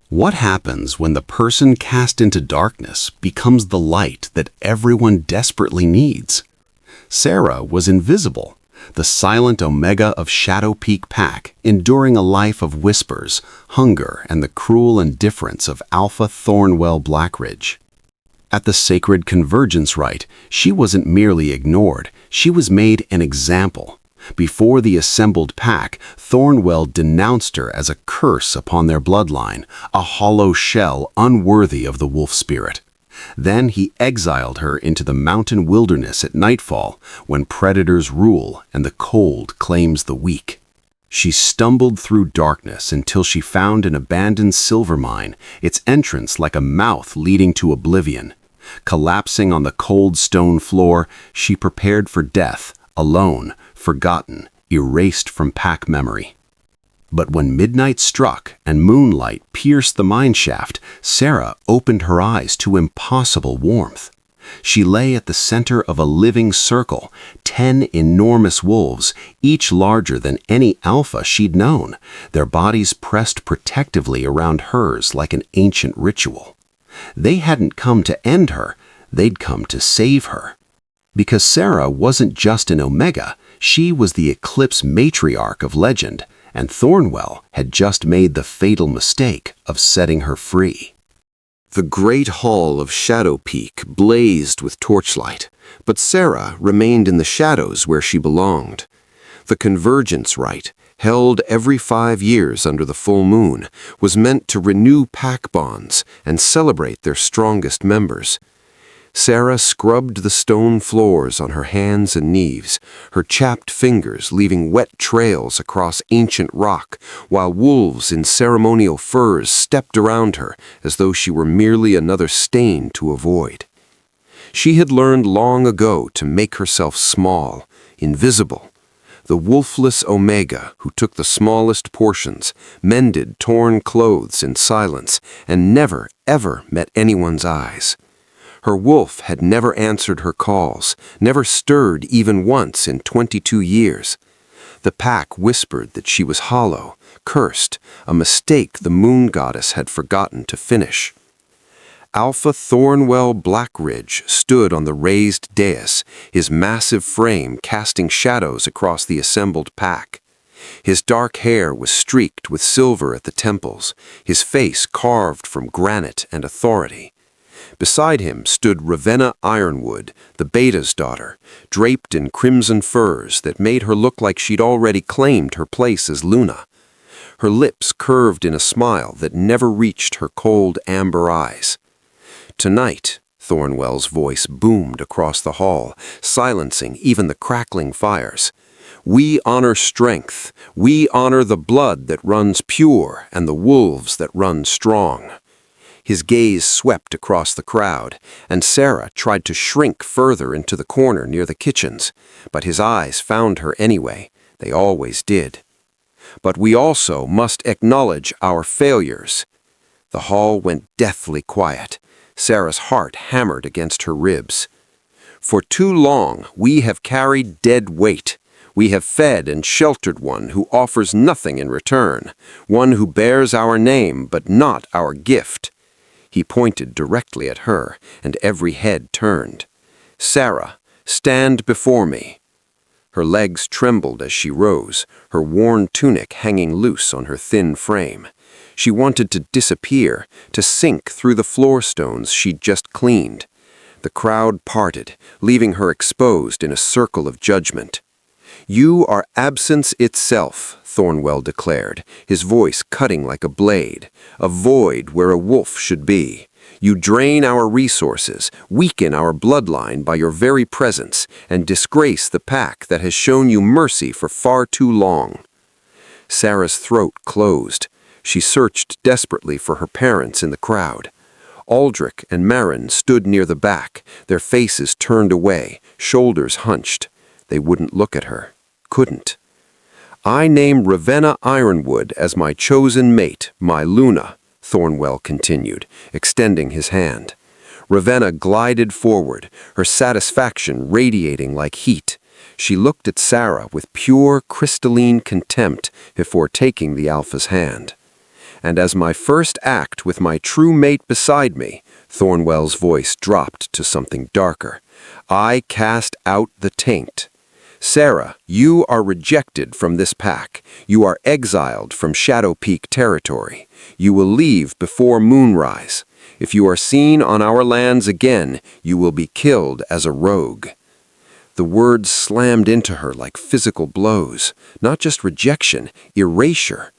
What happens when the person cast into darkness becomes the light that everyone desperately needs? Sera was invisible, the silent omega of Shadow Peak Pack, enduring a life of whispers, hunger, and the cruel indifference of Alpha Thornwell Blackridge. At the sacred convergence rite, she wasn't merely ignored, she was made an example. Before the assembled pack, Thornwell denounced her as a curse upon their bloodline, a hollow shell unworthy of the wolf spirit. Then he exiled her into the mountain wilderness at nightfall, when predators rule and the cold claims the weak. She stumbled through darkness until she found an abandoned silver mine, its entrance like a mouth leading to oblivion. Collapsing on the cold stone floor, she prepared for death, alone, forgotten, erased from pack memory. But when midnight struck and moonlight pierced the mine shaft, Sera opened her eyes to impossible warmth. She lay at the center of a living circle, 10 enormous wolves, each larger than any alpha she'd known, their bodies pressed protectively around hers like an ancient ritual. They hadn't come to end her, they'd come to save her. Because Sera wasn't just an Omega, she was the Eclipse Matriarch of legend, and Thornwell had just made the fatal mistake of setting her free. The great hall of Shadow Peak blazed with torchlight, but Sera remained in the shadows where she belonged. The convergence rite, held every 5 years under the full moon, was meant to renew pack bonds and celebrate their strongest members. Sera scrubbed the stone floors on her hands and knees, her chapped fingers leaving wet trails across ancient rock, while wolves in ceremonial furs stepped around her as though she were merely another stain to avoid. She had learned long ago to make herself small, invisible. The wolfless Omega who took the smallest portions, mended torn clothes in silence, and never, ever met anyone's eyes. Her wolf had never answered her calls, never stirred even once in 22 years. The pack whispered that she was hollow, cursed, a mistake the moon goddess had forgotten to finish. Alpha Thornwell Blackridge stood on the raised dais, his massive frame casting shadows across the assembled pack. His dark hair was streaked with silver at the temples, his face carved from granite and authority. Beside him stood Ravenna Ironwood, the Beta's daughter, draped in crimson furs that made her look like she'd already claimed her place as Luna. Her lips curved in a smile that never reached her cold amber eyes. Tonight, Thornwell's voice boomed across the hall, silencing even the crackling fires. We honor strength. We honor the blood that runs pure and the wolves that run strong. His gaze swept across the crowd, and Sera tried to shrink further into the corner near the kitchens, but his eyes found her anyway. They always did. But we also must acknowledge our failures. The hall went deathly quiet. Sera's heart hammered against her ribs. For too long, we have carried dead weight. We have fed and sheltered one who offers nothing in return, one who bears our name but not our gift. He pointed directly at her, and every head turned. Sera, stand before me. Her legs trembled as she rose, her worn tunic hanging loose on her thin frame. She wanted to disappear, to sink through the floor stones she'd just cleaned. The crowd parted, leaving her exposed in a circle of judgment. You are absence itself, Thornwell declared, his voice cutting like a blade, a void where a wolf should be. You drain our resources, weaken our bloodline by your very presence, and disgrace the pack that has shown you mercy for far too long. Sera's throat closed. She searched desperately for her parents in the crowd. Aldrich and Marin stood near the back, their faces turned away, shoulders hunched. They wouldn't look at her. Couldn't. I name Ravenna Ironwood as my chosen mate, my Luna, Thornwell continued, extending his hand. Ravenna glided forward, her satisfaction radiating like heat. She looked at Sera with pure, crystalline contempt before taking the Alpha's hand. And as my first act with my true mate beside me, Thornwell's voice dropped to something darker, I cast out the taint. Sera, you are rejected from this pack. You are exiled from Shadow Peak territory. You will leave before moonrise. If you are seen on our lands again, you will be killed as a rogue. The words slammed into her like physical blows, not just rejection, erasure.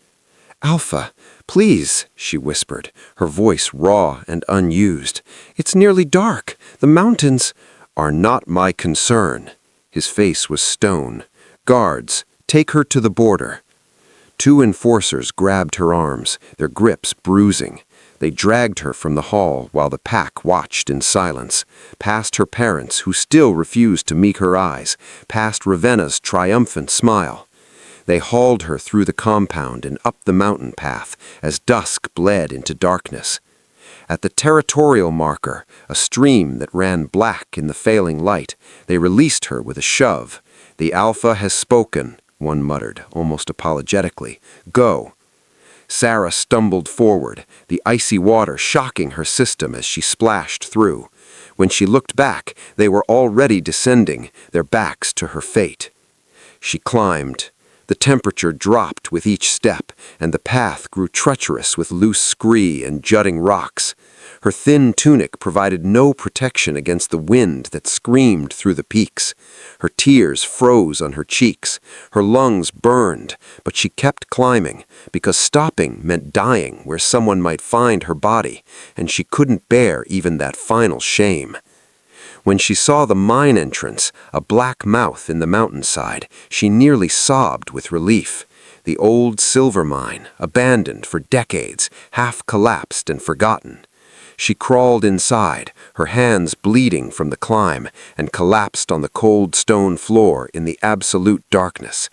Alpha, please, she whispered, her voice raw and unused. It's nearly dark. The mountains are not my concern. His face was stone. Guards, take her to the border. 2 enforcers grabbed her arms, their grips bruising. They dragged her from the hall while the pack watched in silence, past her parents who still refused to meet her eyes, past Ravenna's triumphant smile. They hauled her through the compound and up the mountain path as dusk bled into darkness. At the territorial marker, a stream that ran black in the failing light, they released her with a shove. The Alpha has spoken, one muttered, almost apologetically. Go. Sera stumbled forward, the icy water shocking her system as she splashed through. When she looked back, they were already descending, their backs to her fate. She climbed. The temperature dropped with each step, and the path grew treacherous with loose scree and jutting rocks. Her thin tunic provided no protection against the wind that screamed through the peaks. Her tears froze on her cheeks. Her lungs burned, but she kept climbing, because stopping meant dying where someone might find her body, and she couldn't bear even that final shame. When she saw the mine entrance, a black mouth in the mountainside, she nearly sobbed with relief. The old silver mine, abandoned for decades, half collapsed and forgotten. She crawled inside, her hands bleeding from the climb, and collapsed on the cold stone floor in the absolute darkness.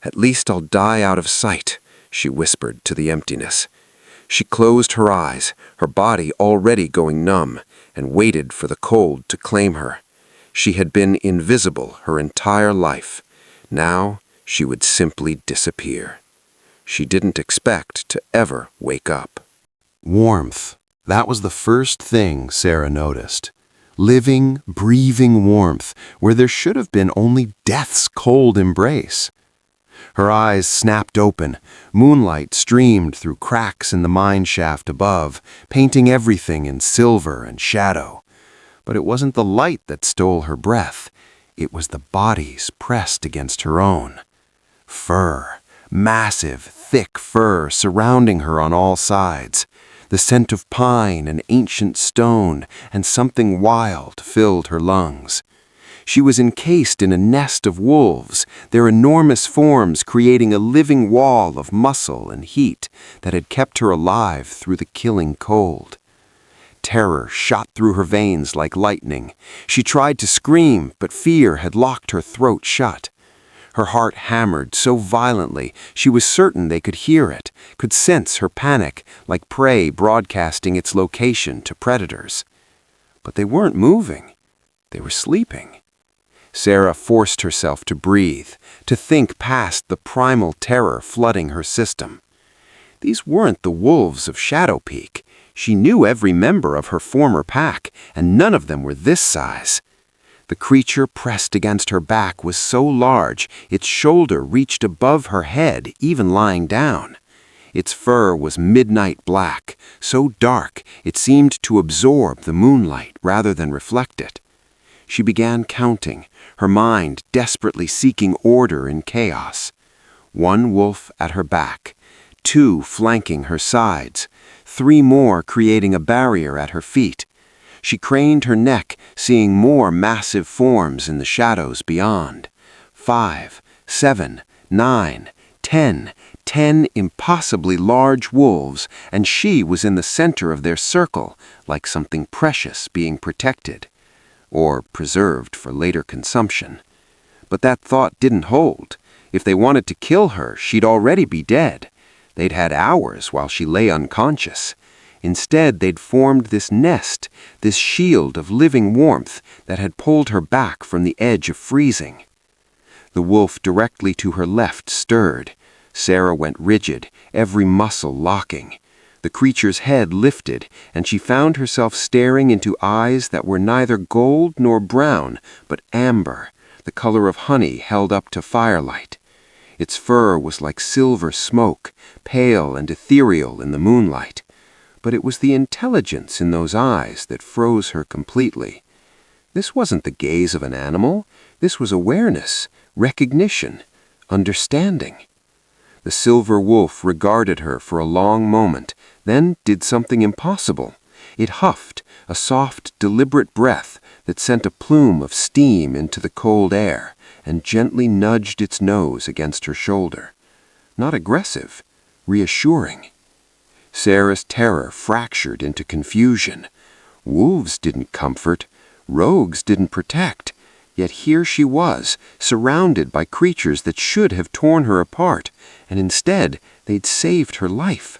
At least I'll die out of sight, she whispered to the emptiness. She closed her eyes, her body already going numb, and waited for the cold to claim her. She had been invisible her entire life. Now she would simply disappear. She didn't expect to ever wake up. Warmth. That was the first thing Sera noticed. Living, breathing warmth where there should have been only death's cold embrace. Her eyes snapped open. Moonlight streamed through cracks in the mine shaft above, painting everything in silver and shadow. But it wasn't the light that stole her breath. It was the bodies pressed against her own. Fur, massive, thick fur surrounding her on all sides. The scent of pine and ancient stone and something wild filled her lungs. She was encased in a nest of wolves, their enormous forms creating a living wall of muscle and heat that had kept her alive through the killing cold. Terror shot through her veins like lightning. She tried to scream, but fear had locked her throat shut. Her heart hammered so violently she was certain they could hear it, could sense her panic like prey broadcasting its location to predators. But they weren't moving. They were sleeping. Sera forced herself to breathe, to think past the primal terror flooding her system. These weren't the wolves of Shadow Peak. She knew every member of her former pack, and none of them were this size. The creature pressed against her back was so large, its shoulder reached above her head, even lying down. Its fur was midnight black, so dark it seemed to absorb the moonlight rather than reflect it. She began counting, her mind desperately seeking order in chaos. 1 wolf at her back, 2 flanking her sides, 3 more creating a barrier at her feet. She craned her neck, seeing more massive forms in the shadows beyond. 5, 7, 9, 10 impossibly large wolves, and she was in the center of their circle, like something precious being protected, or preserved for later consumption. But that thought didn't hold. If they wanted to kill her, she'd already be dead. They'd had hours while she lay unconscious. Instead, they'd formed this nest, this shield of living warmth that had pulled her back from the edge of freezing. The wolf directly to her left stirred. Sera went rigid, every muscle locking. The creature's head lifted, and she found herself staring into eyes that were neither gold nor brown, but amber, the color of honey held up to firelight. Its fur was like silver smoke, pale and ethereal in the moonlight. But it was the intelligence in those eyes that froze her completely. This wasn't the gaze of an animal. This was awareness, recognition, understanding. The silver wolf regarded her for a long moment, then did something impossible. It huffed, a soft, deliberate breath that sent a plume of steam into the cold air, and gently nudged its nose against her shoulder. Not aggressive, reassuring. Sera's terror fractured into confusion. Wolves didn't comfort, rogues didn't protect, yet here she was, surrounded by creatures that should have torn her apart, and instead they'd saved her life.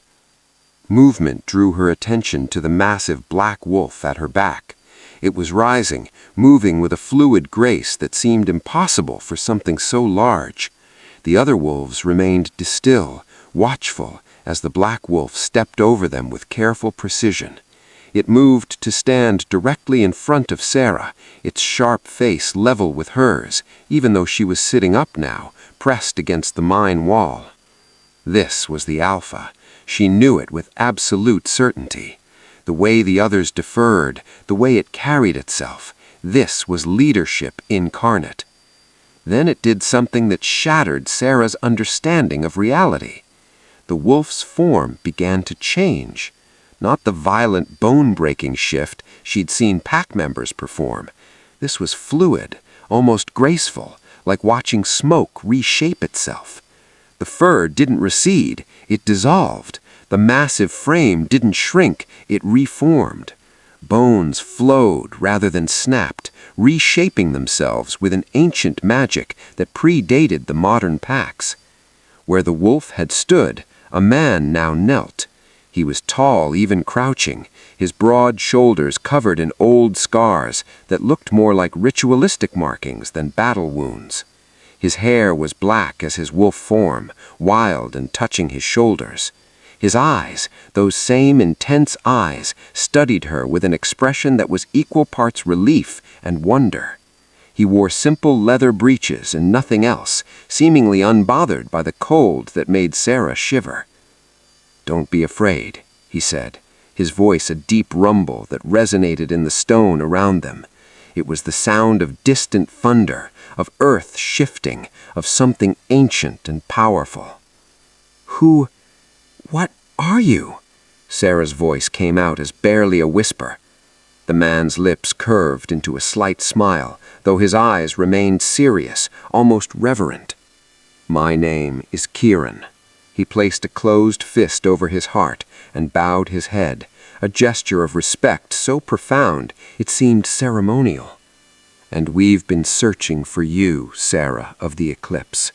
Movement drew her attention to the massive black wolf at her back. It was rising, moving with a fluid grace that seemed impossible for something so large. The other wolves remained still, watchful, as the black wolf stepped over them with careful precision. It moved to stand directly in front of Sera, its sharp face level with hers, even though she was sitting up now, pressed against the mine wall. This was the Alpha. She knew it with absolute certainty. The way the others deferred, the way it carried itself, this was leadership incarnate. Then it did something that shattered Sera's understanding of reality. The wolf's form began to change. Not the violent bone-breaking shift she'd seen pack members perform. This was fluid, almost graceful, like watching smoke reshape itself. The fur didn't recede, it dissolved. The massive frame didn't shrink, it reformed. Bones flowed rather than snapped, reshaping themselves with an ancient magic that predated the modern packs. Where the wolf had stood, a man now knelt. He was tall, even crouching, his broad shoulders covered in old scars that looked more like ritualistic markings than battle wounds. His hair was black as his wolf form, wild and touching his shoulders. His eyes, those same intense eyes, studied her with an expression that was equal parts relief and wonder. He wore simple leather breeches and nothing else, seemingly unbothered by the cold that made Sera shiver. "Don't be afraid," he said, his voice a deep rumble that resonated in the stone around them. It was the sound of distant thunder, of earth shifting, of something ancient and powerful. "What are you?" Sera's voice came out as barely a whisper. The man's lips curved into a slight smile, though his eyes remained serious, almost reverent. "My name is Kieran." He placed a closed fist over his heart and bowed his head, a gesture of respect so profound it seemed ceremonial. "And we've been searching for you, Sera of the Eclipse."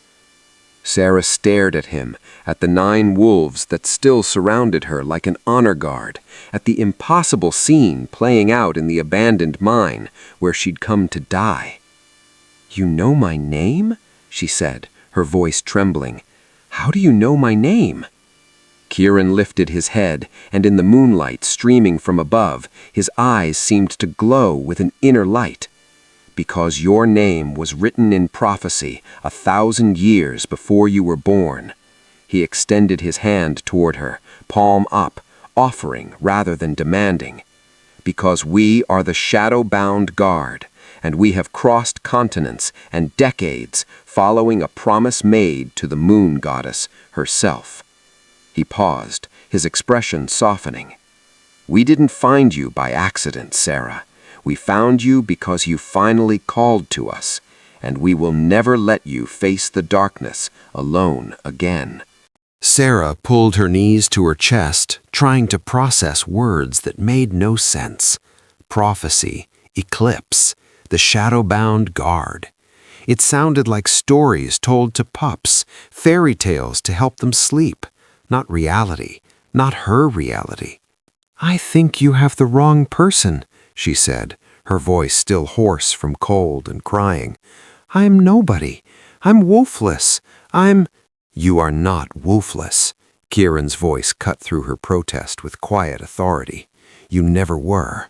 Sera stared at him, at the 9 wolves that still surrounded her like an honor guard, at the impossible scene playing out in the abandoned mine where she'd come to die. "You know my name?" she said, her voice trembling. "How do you know my name?" Kieran lifted his head, and in the moonlight streaming from above, his eyes seemed to glow with an inner light. "Because your name was written in prophecy 1,000 years before you were born." He extended his hand toward her, palm up, offering rather than demanding. "Because we are the shadow-bound guard, and we have crossed continents and decades following a promise made to the moon goddess herself." He paused, his expression softening. "We didn't find you by accident, Sera. We found you because you finally called to us, and we will never let you face the darkness alone again." Sera pulled her knees to her chest, trying to process words that made no sense. Prophecy, eclipse, the shadow-bound guard. It sounded like stories told to pups, fairy tales to help them sleep, not reality, not her reality. "I think you have the wrong person," she said, her voice still hoarse from cold and crying. "I'm nobody. I'm wolfless. "You are not wolfless. Kieran's voice cut through her protest with quiet authority. You never were.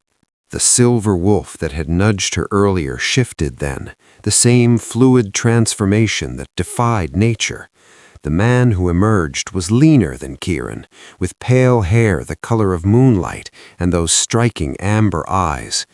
The silver wolf that had nudged her earlier shifted then, the same fluid transformation that defied nature. The man who emerged was leaner than Kieran, with pale hair the color of moonlight and those striking amber eyes.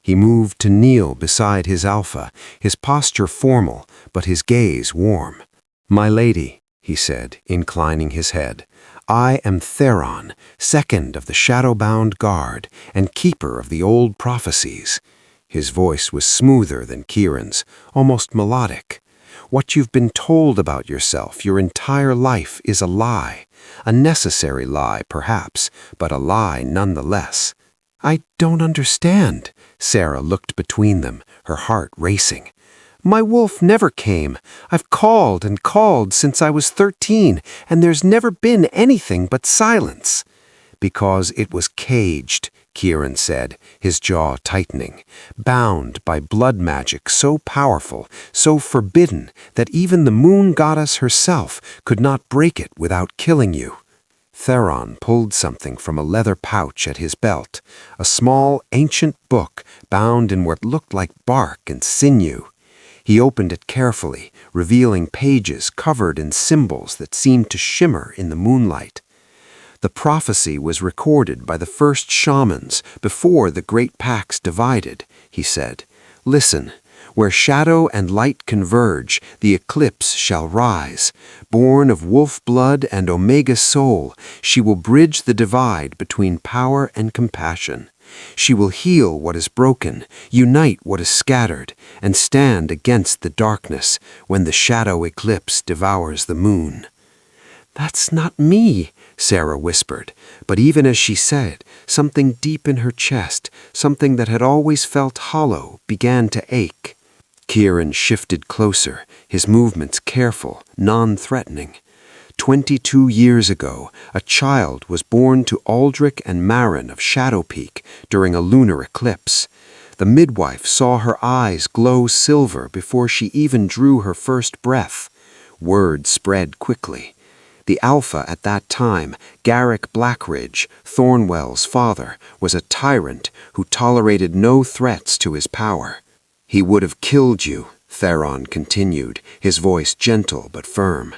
He moved to kneel beside his alpha, his posture formal, but his gaze warm. "My lady," he said, inclining his head, "I am Theron, second of the shadow-bound guard, and keeper of the old prophecies." His voice was smoother than Kieran's, almost melodic. "What you've been told about yourself your entire life is a lie. A necessary lie, perhaps, but a lie nonetheless." "I don't understand." Sera looked between them, her heart racing. "My wolf never came. I've called and called since I was 13, and there's never been anything but silence." "Because it was caged," Kieran said, his jaw tightening, "bound by blood magic so powerful, so forbidden, that even the moon goddess herself could not break it without killing you." Theron pulled something from a leather pouch at his belt, a small, ancient book bound in what looked like bark and sinew. He opened it carefully, revealing pages covered in symbols that seemed to shimmer in the moonlight. The prophecy was recorded by the first shamans before the great packs divided, he said. "Listen, where shadow and light converge, the eclipse shall rise. Born of wolf blood and omega soul, she will bridge the divide between power and compassion. She will heal what is broken, unite what is scattered, and stand against the darkness when the shadow eclipse devours the moon." "That's not me," Sera whispered, but even as she said, something deep in her chest, something that had always felt hollow, began to ache. Kieran shifted closer, his movements careful, non-threatening. 22 years ago, a child was born to Aldrich and Marin of Shadow Peak during a lunar eclipse. The midwife saw her eyes glow silver before she even drew her first breath. Word spread quickly. The Alpha at that time, Garrick Blackridge, Thornwell's father, was a tyrant who tolerated no threats to his power. "He would have killed you," Theron continued, his voice gentle but firm.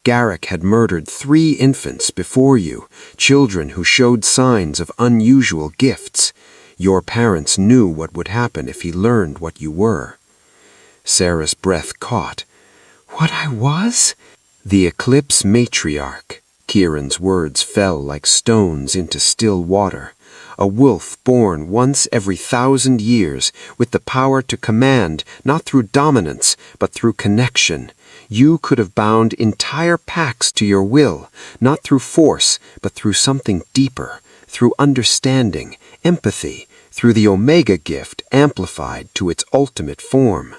"Garrick had murdered 3 infants before you, children who showed signs of unusual gifts. Your parents knew what would happen if he learned what you were." Sera's breath caught. "What I was?" "The Eclipse Matriarch." Kieran's words fell like stones into still water. "A wolf born once every 1,000 years, with the power to command not through dominance, but through connection. You could have bound entire packs to your will, not through force, but through something deeper, through understanding, empathy, through the Omega gift amplified to its ultimate form."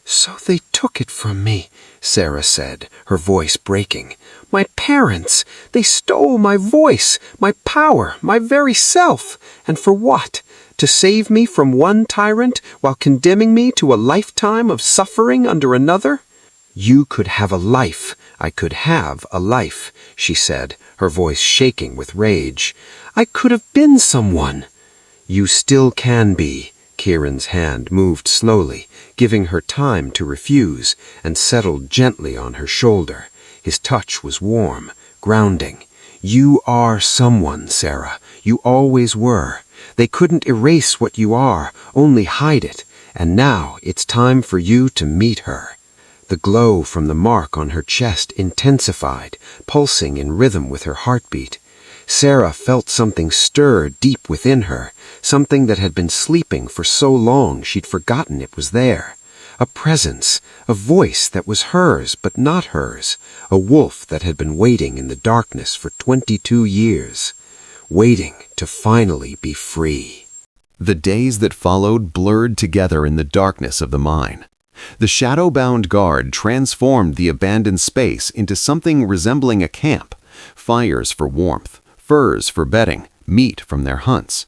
"So they took it from me," Sera said, her voice breaking. "My parents! They stole my voice, my power, my very self. And for what? To save me from one tyrant while condemning me to a lifetime of suffering under another?" "You could have a life. I could have a life," she said, her voice shaking with rage. "I could have been someone." "You still can be." Kieran's hand moved slowly, giving her time to refuse, and settled gently on her shoulder. His touch was warm, grounding. "You are someone, Sera. You always were. They couldn't erase what you are, only hide it. And now it's time for you to meet her." The glow from the mark on her chest intensified, pulsing in rhythm with her heartbeat. Sera felt something stir deep within her, something that had been sleeping for so long she'd forgotten it was there. A presence, a voice that was hers but not hers, a wolf that had been waiting in the darkness for 22 years, waiting to finally be free. The days that followed blurred together in the darkness of the mine. The shadow-bound guard transformed the abandoned space into something resembling a camp, fires for warmth, furs for bedding, meat from their hunts.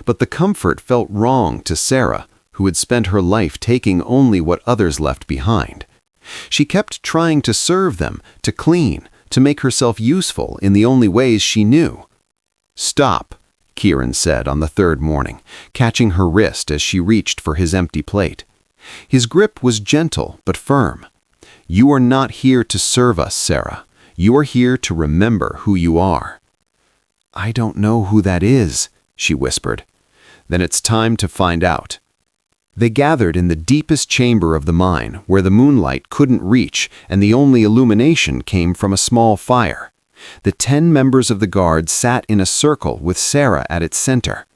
But the comfort felt wrong to Sera, who had spent her life taking only what others left behind. She kept trying to serve them, to clean, to make herself useful in the only ways she knew. "Stop," Kieran said on the third morning, catching her wrist as she reached for his empty plate. His grip was gentle but firm. "You are not here to serve us, Sera. You are here to remember who you are." "I don't know who that is," she whispered. "Then it's time to find out." They gathered in the deepest chamber of the mine, where the moonlight couldn't reach and the only illumination came from a small fire. The 10 members of the guard sat in a circle with Sera at its center.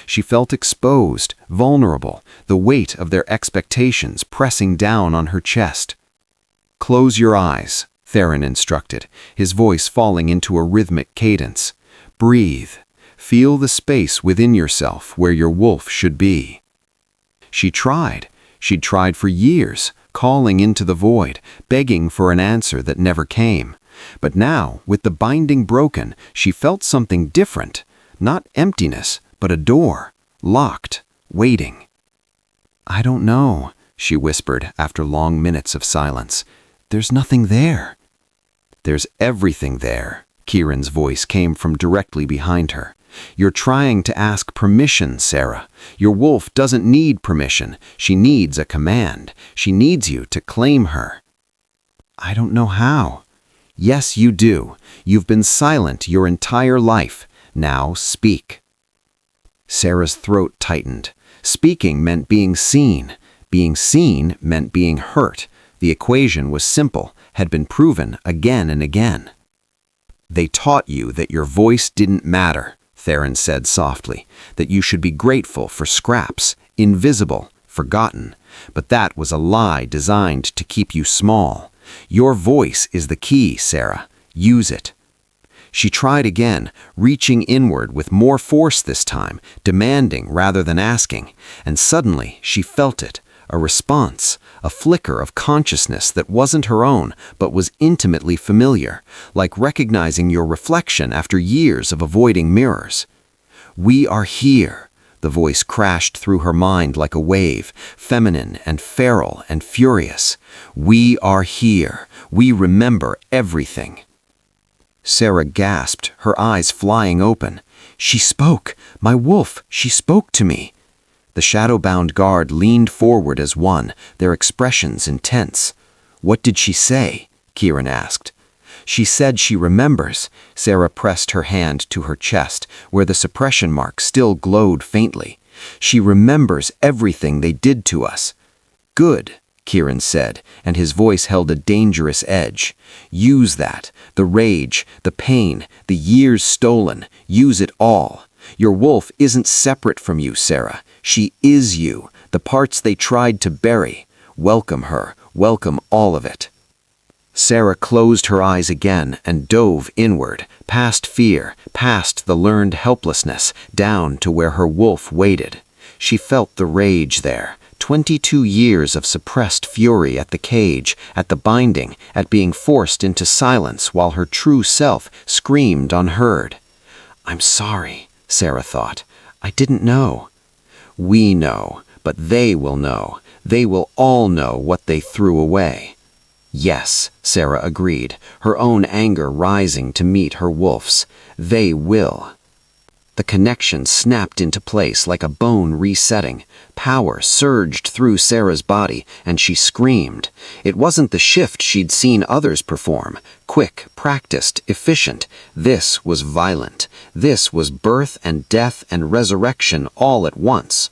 She felt exposed, vulnerable, the weight of their expectations pressing down on her chest. "Close your eyes," Theron instructed, his voice falling into a rhythmic cadence. "Breathe. Feel the space within yourself where your wolf should be." She tried. She'd tried for years, calling into the void, begging for an answer that never came. But now, with the binding broken, she felt something different. Not emptiness, but a door, locked, waiting. "I don't know," she whispered after long minutes of silence. "There's nothing there." "There's everything there," Kieran's voice came from directly behind her. "You're trying to ask permission, Sera. Your wolf doesn't need permission. She needs a command. She needs you to claim her." "I don't know how." "Yes, you do. You've been silent your entire life. Now speak." Sera's throat tightened. Speaking meant being seen. Being seen meant being hurt. The equation was simple, had been proven again and again. "They taught you that your voice didn't matter," Theron said softly, "that you should be grateful for scraps, invisible, forgotten. But that was a lie designed to keep you small. Your voice is the key, Sera. Use it." She tried again, reaching inward with more force this time, demanding rather than asking, and suddenly she felt it, a response, a flicker of consciousness that wasn't her own, but was intimately familiar, like recognizing your reflection after years of avoiding mirrors. "We are here," the voice crashed through her mind like a wave, feminine and feral and furious. "We are here. We remember everything." Sera gasped, her eyes flying open. "She spoke! My wolf! She spoke to me!" The shadow-bound guard leaned forward as one, their expressions intense. "What did she say?" Kieran asked. "She said she remembers." Sera pressed her hand to her chest, where the suppression mark still glowed faintly. "She remembers everything they did to us." "Good," Kieran said, and his voice held a dangerous edge. "Use that. The rage, the pain, the years stolen. Use it all. Your wolf isn't separate from you, Sera. She is you, the parts they tried to bury. Welcome her. Welcome all of it." Sera closed her eyes again and dove inward, past fear, past the learned helplessness, down to where her wolf waited. She felt the rage there. 22 years of suppressed fury at the cage, at the binding, at being forced into silence while her true self screamed unheard. "I'm sorry," Sera thought. "I didn't know." "We know, but they will know. They will all know what they threw away." "Yes," Sera agreed, her own anger rising to meet her wolf's. "They will." The connection snapped into place like a bone resetting. Power surged through Sera's body, and she screamed. It wasn't the shift she'd seen others perform. Quick, practiced, efficient. This was violent. This was birth and death and resurrection all at once.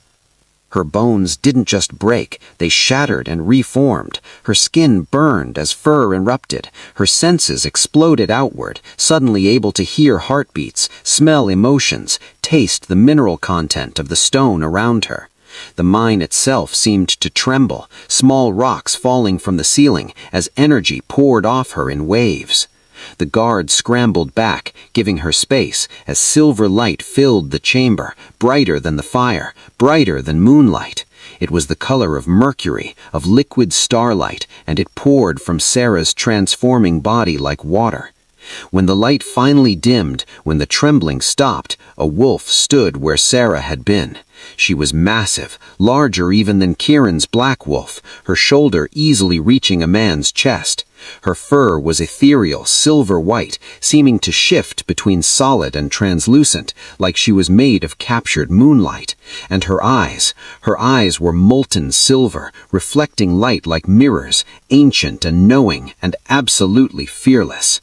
Her bones didn't just break, they shattered and reformed. Her skin burned as fur erupted. Her senses exploded outward, suddenly able to hear heartbeats, smell emotions, taste the mineral content of the stone around her. The mine itself seemed to tremble, small rocks falling from the ceiling as energy poured off her in waves. The guard scrambled back, giving her space, as silver light filled the chamber, brighter than the fire, brighter than moonlight. It was the color of mercury, of liquid starlight, and it poured from Sera's transforming body like water. When the light finally dimmed, when the trembling stopped, a wolf stood where Sera had been. She was massive, larger even than Kieran's black wolf, her shoulder easily reaching a man's chest. Her fur was ethereal, silver-white, seeming to shift between solid and translucent, like she was made of captured moonlight. And her eyes were molten silver, reflecting light like mirrors, ancient and knowing, and absolutely fearless.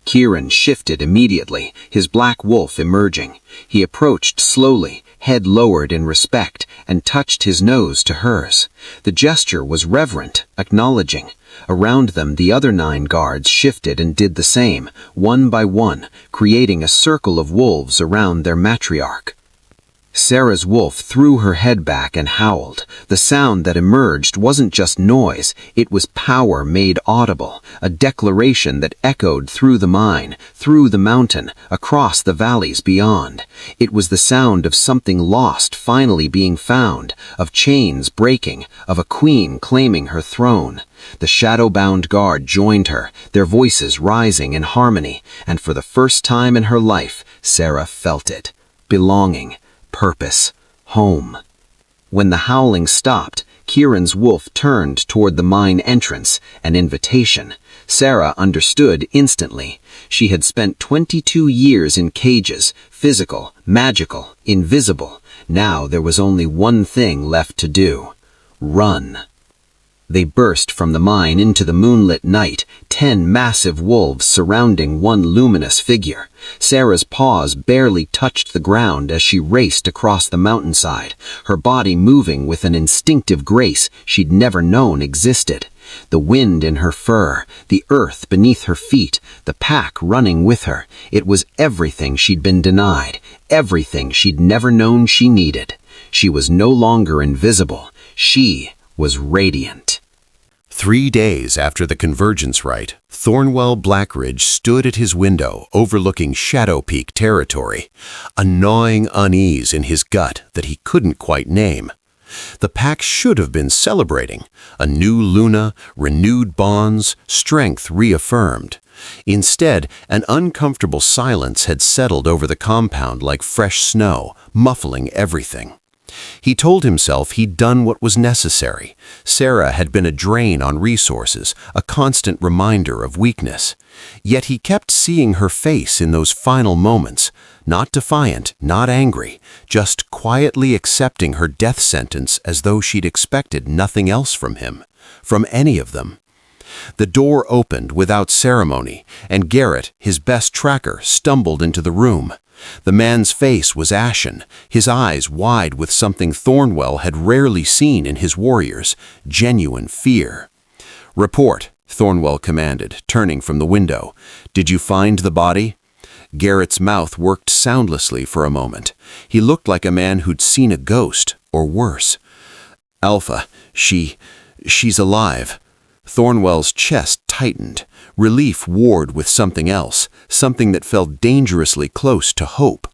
Kieran shifted immediately, his black wolf emerging. He approached slowly, head lowered in respect, and touched his nose to hers. The gesture was reverent, acknowledging. Around them, the other 9 guards shifted and did the same, one by one, creating a circle of wolves around their matriarch. Sera's wolf threw her head back and howled. The sound that emerged wasn't just noise, it was power made audible, a declaration that echoed through the mine, through the mountain, across the valleys beyond. It was the sound of something lost finally being found, of chains breaking, of a queen claiming her throne. The shadow-bound guard joined her, their voices rising in harmony, and for the first time in her life, Sera felt it. Belonging. Purpose, home. When the howling stopped, Kieran's wolf turned toward the mine entrance, an invitation. Sera understood instantly. She had spent 22 years in cages, physical, magical, invisible. Now there was only one thing left to do. Run. They burst from the mine into the moonlit night, 10 massive wolves surrounding one luminous figure. Sera's paws barely touched the ground as she raced across the mountainside, her body moving with an instinctive grace she'd never known existed. The wind in her fur, the earth beneath her feet, the pack running with her. It was everything she'd been denied, everything she'd never known she needed. She was no longer invisible. She was radiant. 3 days after the convergence rite, Thornwell Blackridge stood at his window overlooking Shadow Peak territory, a gnawing unease in his gut that he couldn't quite name. The pack should have been celebrating, a new Luna, renewed bonds, strength reaffirmed. Instead, an uncomfortable silence had settled over the compound like fresh snow, muffling everything. He told himself he'd done what was necessary. Sera had been a drain on resources, a constant reminder of weakness. Yet he kept seeing her face in those final moments, not defiant, not angry, just quietly accepting her death sentence as though she'd expected nothing else from him, from any of them. The door opened without ceremony, and Garrett, his best tracker, stumbled into the room. The man's face was ashen, his eyes wide with something Thornwell had rarely seen in his warriors, genuine fear. "Report," Thornwell commanded, turning from the window. "Did you find the body?" Garrett's mouth worked soundlessly for a moment. He looked like a man who'd seen a ghost, or worse. "Alpha, she's alive." Thornwell's chest tightened. Relief warred with something else, something that felt dangerously close to hope.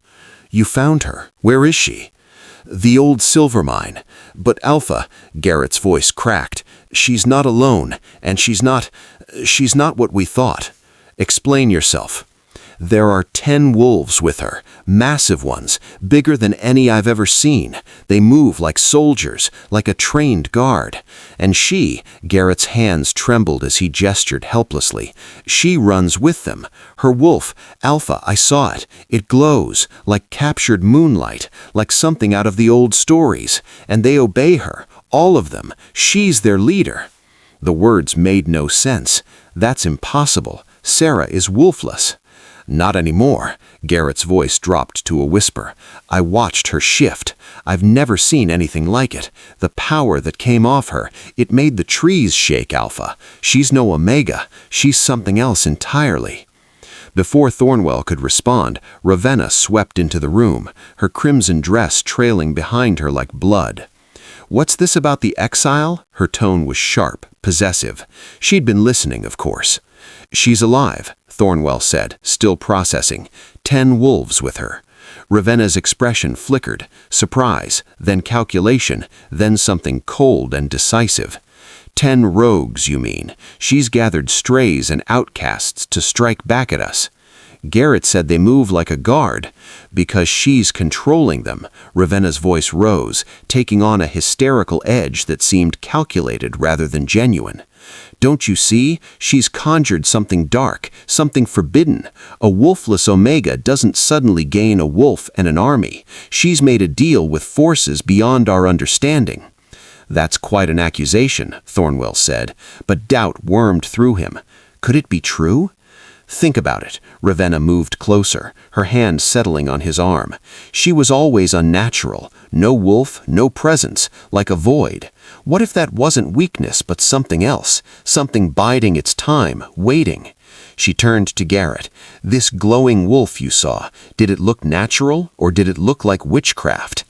"You found her. Where is she?" "The old silver mine. But Alpha," Garrett's voice cracked, "she's not alone, and she's not what we thought. Explain yourself." "There are 10 wolves with her, massive ones, bigger than any I've ever seen. They move like soldiers, like a trained guard. And she," Garrett's hands trembled as he gestured helplessly, "she runs with them. Her wolf, Alpha, I saw it. It glows, like captured moonlight, like something out of the old stories. And they obey her, all of them. She's their leader." The words made no sense. "That's impossible. Sera is wolfless." "Not anymore." Garrett's voice dropped to a whisper. "I watched her shift. I've never seen anything like it. The power that came off her, it made the trees shake, Alpha. She's no Omega. She's something else entirely." Before Thornwell could respond, Ravenna swept into the room, her crimson dress trailing behind her like blood. "What's this about the exile?" Her tone was sharp, possessive. She'd been listening, of course. "She's alive," Thornwell said, still processing. 10 wolves with her. Ravenna's expression flickered, surprise, then calculation, then something cold and decisive. 10 rogues, you mean? She's gathered strays and outcasts to strike back at us." Garrett said they move like a guard. Because she's controlling them, Ravenna's voice rose, taking on a hysterical edge that seemed calculated rather than genuine. Don't you see? She's conjured something dark, something forbidden. A wolfless Omega doesn't suddenly gain a wolf and an army. She's made a deal with forces beyond our understanding. That's quite an accusation, Thornwell said, but doubt wormed through him. Could it be true? Think about it. Ravenna moved closer, her hand settling on his arm. She was always unnatural. No wolf, no presence, like a void. What if that wasn't weakness but something else, something biding its time, waiting? She turned to Garrett. This glowing wolf you saw, did it look natural or did it look like witchcraft?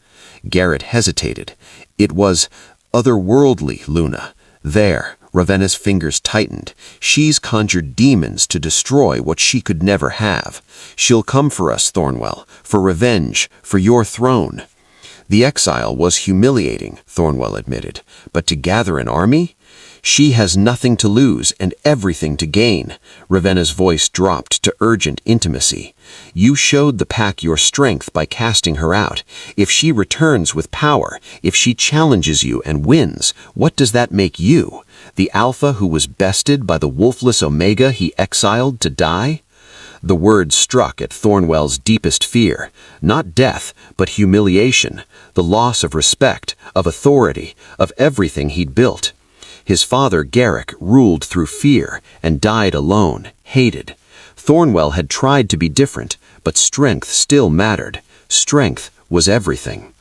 Garrett hesitated. It was otherworldly, Luna. There. Ravenna's fingers tightened. She's conjured demons to destroy what she could never have. She'll come for us, Thornwell, for revenge, for your throne. The exile was humiliating, Thornwell admitted, but to gather an army? She has nothing to lose and everything to gain. Ravenna's voice dropped to urgent intimacy. You showed the pack your strength by casting her out. If she returns with power, if she challenges you and wins, what does that make you? The Alpha who was bested by the wolfless Omega he exiled to die? The word struck at Thornwell's deepest fear. Not death, but humiliation, the loss of respect, of authority, of everything he'd built. His father, Garrick, ruled through fear and died alone, hated. Thornwell had tried to be different, but strength still mattered. Strength was everything.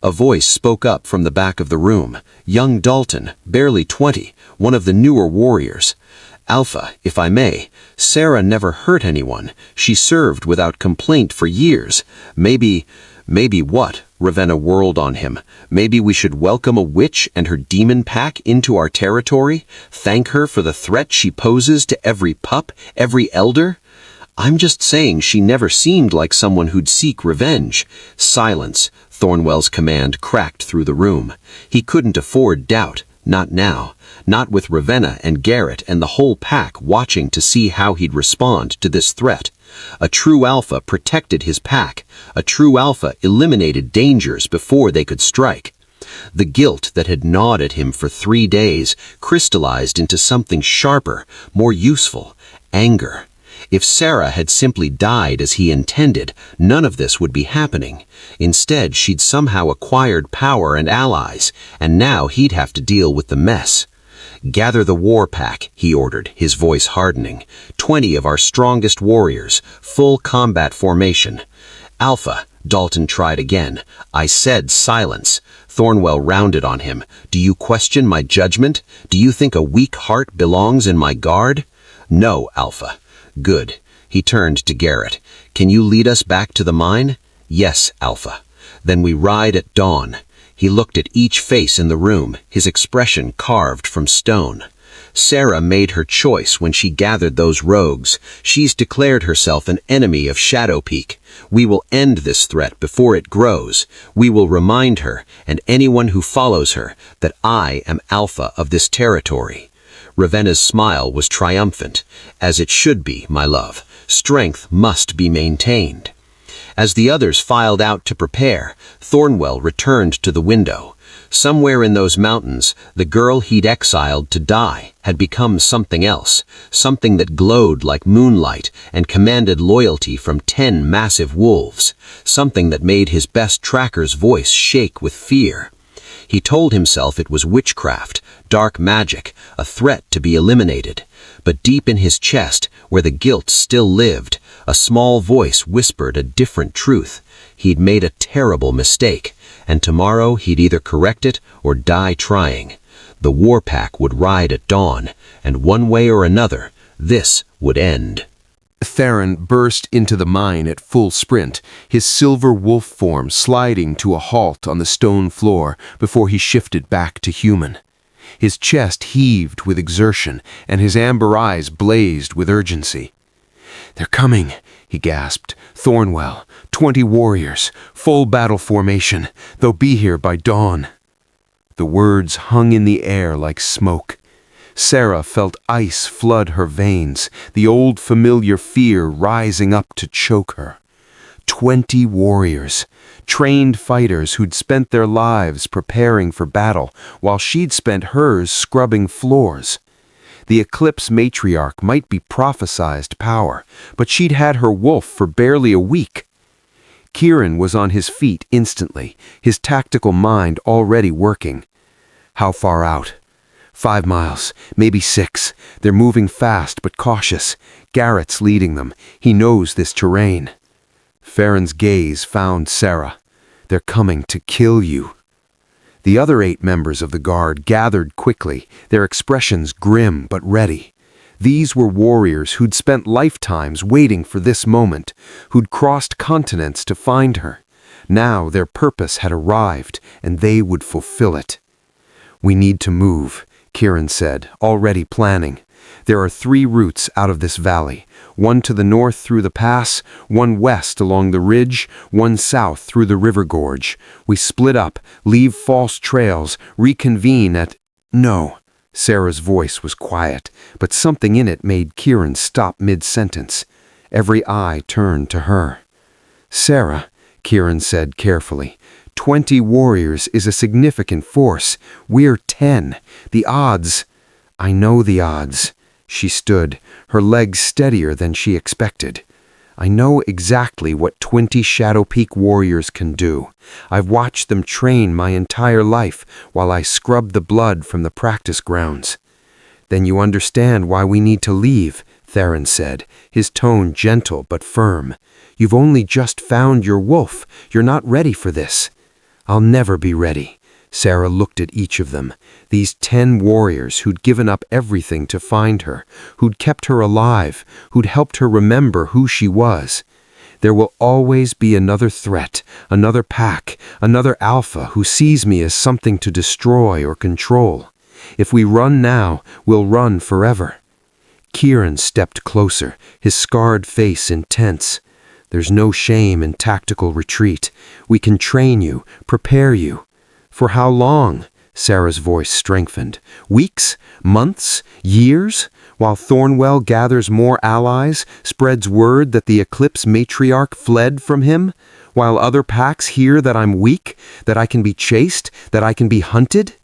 A voice spoke up from the back of the room. Young Dalton, barely 20, one of the newer warriors. Alpha, if I may, Sera never hurt anyone. She served without complaint for years. Maybe what? Ravenna whirled on him. Maybe we should welcome a witch and her demon pack into our territory? Thank her for the threat she poses to every pup, every elder? I'm just saying she never seemed like someone who'd seek revenge. Silence, Thornwell's command cracked through the room. He couldn't afford doubt. Not now. Not with Ravenna and Garrett and the whole pack watching to see how he'd respond to this threat. A true Alpha protected his pack. A true Alpha eliminated dangers before they could strike. The guilt that had gnawed at him for 3 days crystallized into something sharper, more useful: anger. If Sera had simply died as he intended, none of this would be happening. Instead, she'd somehow acquired power and allies, and now he'd have to deal with the mess. Gather the war pack, he ordered, his voice hardening. 20 of our strongest warriors, full combat formation. Alpha, Dalton tried again. I said silence. Thornwell rounded on him. Do you question my judgment? Do you think a weak heart belongs in my guard? No, Alpha. Good. He turned to Garrett. Can you lead us back to the mine? Yes, Alpha. Then we ride at dawn. He looked at each face in the room, his expression carved from stone. Sera made her choice when she gathered those rogues. She's declared herself an enemy of Shadow Peak. We will end this threat before it grows. We will remind her, and anyone who follows her, that I am Alpha of this territory. Ravenna's smile was triumphant. As it should be, my love. Strength must be maintained. As the others filed out to prepare, Thornwell returned to the window. Somewhere in those mountains, the girl he'd exiled to die had become something else, something that glowed like moonlight and commanded loyalty from 10 massive wolves, something that made his best tracker's voice shake with fear. He told himself it was witchcraft, dark magic, a threat to be eliminated. But deep in his chest, where the guilt still lived, a small voice whispered a different truth. He'd made a terrible mistake, and tomorrow he'd either correct it or die trying. The war pack would ride at dawn, and one way or another, this would end. Theron burst into the mine at full sprint, his silver wolf form sliding to a halt on the stone floor before he shifted back to human. His chest heaved with exertion, and his amber eyes blazed with urgency. "They're coming," he gasped. "Thornwell, 20 warriors, full battle formation. They'll be here by dawn." The words hung in the air like smoke. Sera felt ice flood her veins, the old familiar fear rising up to choke her. 20 warriors, trained fighters who'd spent their lives preparing for battle, while she'd spent hers scrubbing floors. The Eclipse Matriarch might be prophesied power, but she'd had her wolf for barely a week. Kieran was on his feet instantly, his tactical mind already working. How far out? 5 miles, maybe 6. They're moving fast but cautious. Garrett's leading them. He knows this terrain. Farron's gaze found Sera. They're coming to kill you. The other 8 members of the guard gathered quickly, their expressions grim but ready. These were warriors who'd spent lifetimes waiting for this moment, who'd crossed continents to find her. Now their purpose had arrived, and they would fulfill it. "We need to move," Kieran said, already planning. "There are 3 routes out of this valley. One to the north through the pass, one west along the ridge, one south through the river gorge. We split up, leave false trails, reconvene at—" "No." Sera's voice was quiet, but something in it made Kieran stop mid-sentence. Every eye turned to her. "Sera," Kieran said carefully, 20 warriors is a significant force. We're 10. The odds—" "I know the odds." She stood, her legs steadier than she expected. "I know exactly what 20 Shadow Peak warriors can do. I've watched them train my entire life while I scrub the blood from the practice grounds." "Then you understand why we need to leave," Theron said, his tone gentle but firm. "You've only just found your wolf. You're not ready for this." "I'll never be ready." Sera looked at each of them, these 10 warriors who'd given up everything to find her, who'd kept her alive, who'd helped her remember who she was. There will always be another threat, another pack, another alpha who sees me as something to destroy or control. If we run now, we'll run forever. Kieran stepped closer, his scarred face intense. "There's no shame in tactical retreat. We can train you, prepare you." "For how long?" Sera's voice strengthened. "Weeks? Months? Years? While Thornwell gathers more allies, spreads word that the Eclipse Matriarch fled from him? While other packs hear that I'm weak, that I can be chased, that I can be hunted?"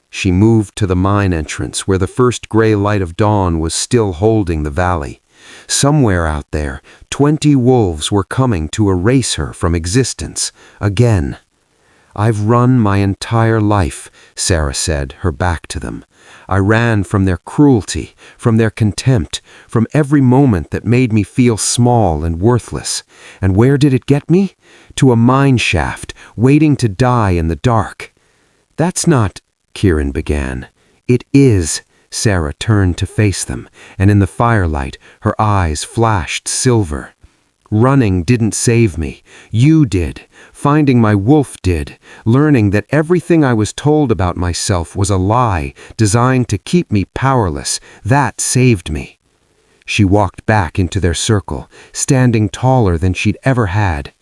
She moved to the mine entrance where the first gray light of dawn was still holding the valley. Somewhere out there, 20 wolves were coming to erase her from existence, again. "I've run my entire life," Sera said, her back to them. "I ran from their cruelty, from their contempt, from every moment that made me feel small and worthless. And where did it get me? To a mine shaft, waiting to die in the dark." "That's not—" Kieran began. "It is." Sera turned to face them, and in the firelight, her eyes flashed silver. "Running didn't save me. You did. Finding my wolf did. Learning that everything I was told about myself was a lie, designed to keep me powerless. That saved me." She walked back into their circle, standing taller than she'd ever had.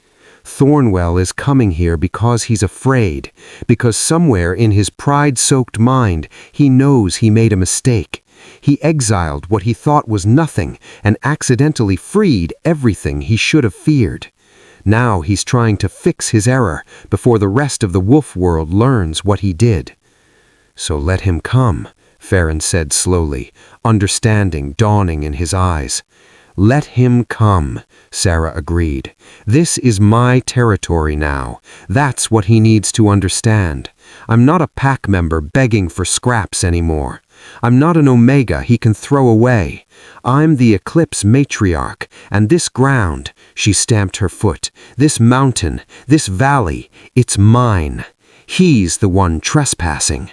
"Thornwell is coming here because he's afraid, because somewhere in his pride-soaked mind he knows he made a mistake. He exiled what he thought was nothing and accidentally freed everything he should have feared. Now he's trying to fix his error before the rest of the wolf world learns what he did." "So let him come," Farron said slowly, understanding dawning in his eyes. "Let him come," Sera agreed. "This is my territory now. That's what he needs to understand. I'm not a pack member begging for scraps anymore. I'm not an Omega he can throw away. I'm the Eclipse Matriarch, and this ground," she stamped her foot, "this mountain, this valley, it's mine. He's the one trespassing."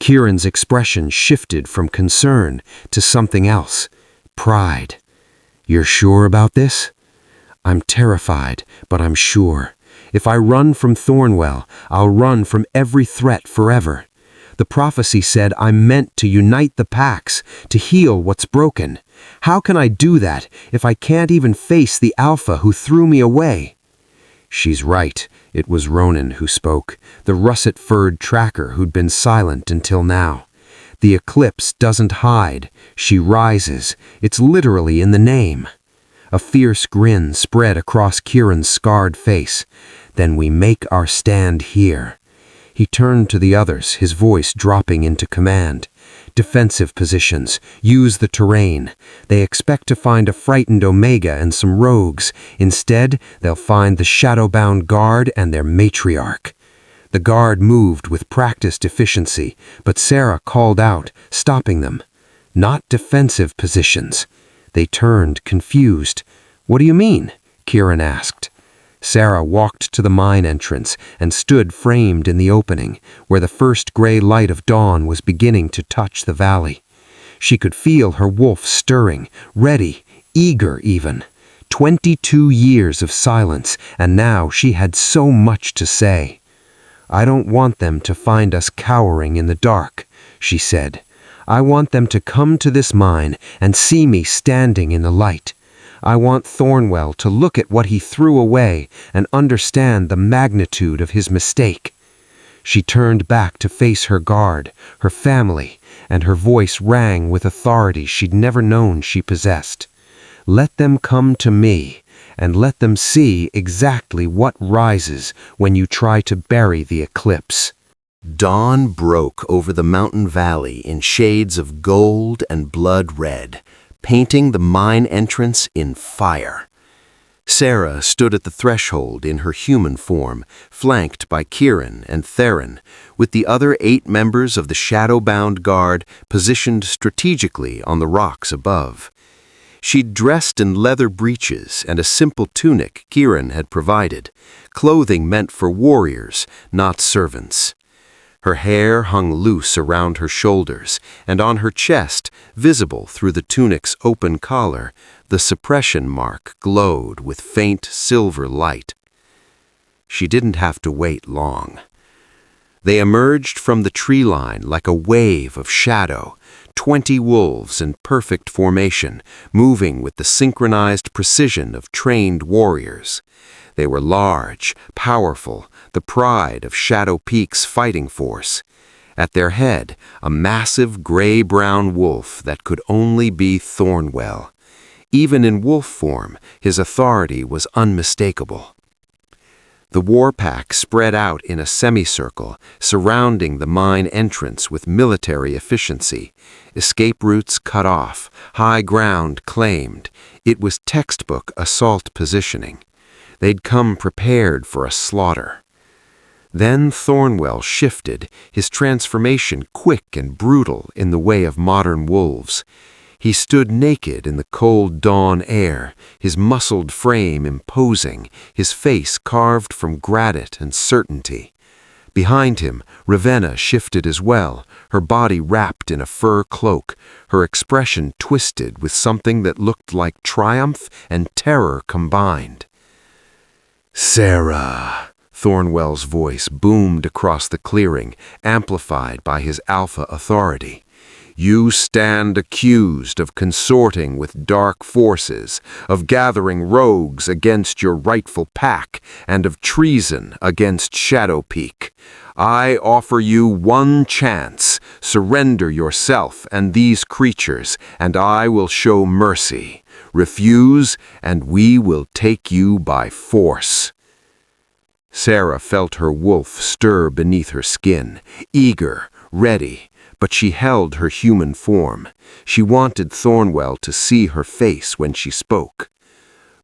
Kieran's expression shifted from concern to something else. Pride. "You're sure about this?" "I'm terrified, but I'm sure. If I run from Thornwell, I'll run from every threat forever. The prophecy said I'm meant to unite the packs, to heal what's broken. How can I do that if I can't even face the Alpha who threw me away?" "She's right." It was Ronan who spoke, the russet-furred tracker who'd been silent until now. The Eclipse doesn't hide. She rises. It's literally in the name. A fierce grin spread across Kieran's scarred face. Then we make our stand here. He turned to the others, his voice dropping into command. Defensive positions. Use the terrain. They expect to find a frightened Omega and some rogues. Instead, they'll find the shadowbound guard and their matriarch. The guard moved with practiced efficiency, but Sera called out, stopping them. Not defensive positions. They turned, confused. "What do you mean?" Kieran asked. Sera walked to the mine entrance and stood framed in the opening, where the first gray light of dawn was beginning to touch the valley. She could feel her wolf stirring, ready, eager even. 22 years of silence, and now she had so much to say. "I don't want them to find us cowering in the dark," she said. "I want them to come to this mine and see me standing in the light. I want Thornwell to look at what he threw away and understand the magnitude of his mistake." She turned back to face her guard, her family, and her voice rang with authority she'd never known she possessed. "Let them come to me, and let them see exactly what rises when you try to bury the Eclipse." Dawn broke over the mountain valley in shades of gold and blood red, painting the mine entrance in fire. Sera stood at the threshold in her human form, flanked by Kieran and Theron, with the other 8 members of the shadow-bound guard positioned strategically on the rocks above. She'd dressed in leather breeches and a simple tunic Kieran had provided, clothing meant for warriors, not servants. Her hair hung loose around her shoulders, and on her chest, visible through the tunic's open collar, the suppression mark glowed with faint silver light. She didn't have to wait long. They emerged from the tree line like a wave of shadow, 20 wolves in perfect formation, moving with the synchronized precision of trained warriors. They were large, powerful, the pride of Shadow Peak's fighting force. At their head, a massive gray-brown wolf that could only be Thornwell. Even in wolf form, his authority was unmistakable. The war pack spread out in a semicircle, surrounding the mine entrance with military efficiency. Escape routes cut off, high ground claimed. It was textbook assault positioning. They'd come prepared for a slaughter. Then Thornwell shifted, his transformation quick and brutal in the way of modern wolves. He stood naked in the cold dawn air, his muscled frame imposing, his face carved from granite and certainty. Behind him, Ravenna shifted as well, her body wrapped in a fur cloak, her expression twisted with something that looked like triumph and terror combined. "Sera!" Thornwell's voice boomed across the clearing, amplified by his alpha authority. "You stand accused of consorting with dark forces, of gathering rogues against your rightful pack, and of treason against Shadow Peak. I offer you one chance. Surrender yourself and these creatures, and I will show mercy. Refuse, and we will take you by force." Sera felt her wolf stir beneath her skin, eager, ready, but she held her human form. She wanted Thornwell to see her face when she spoke.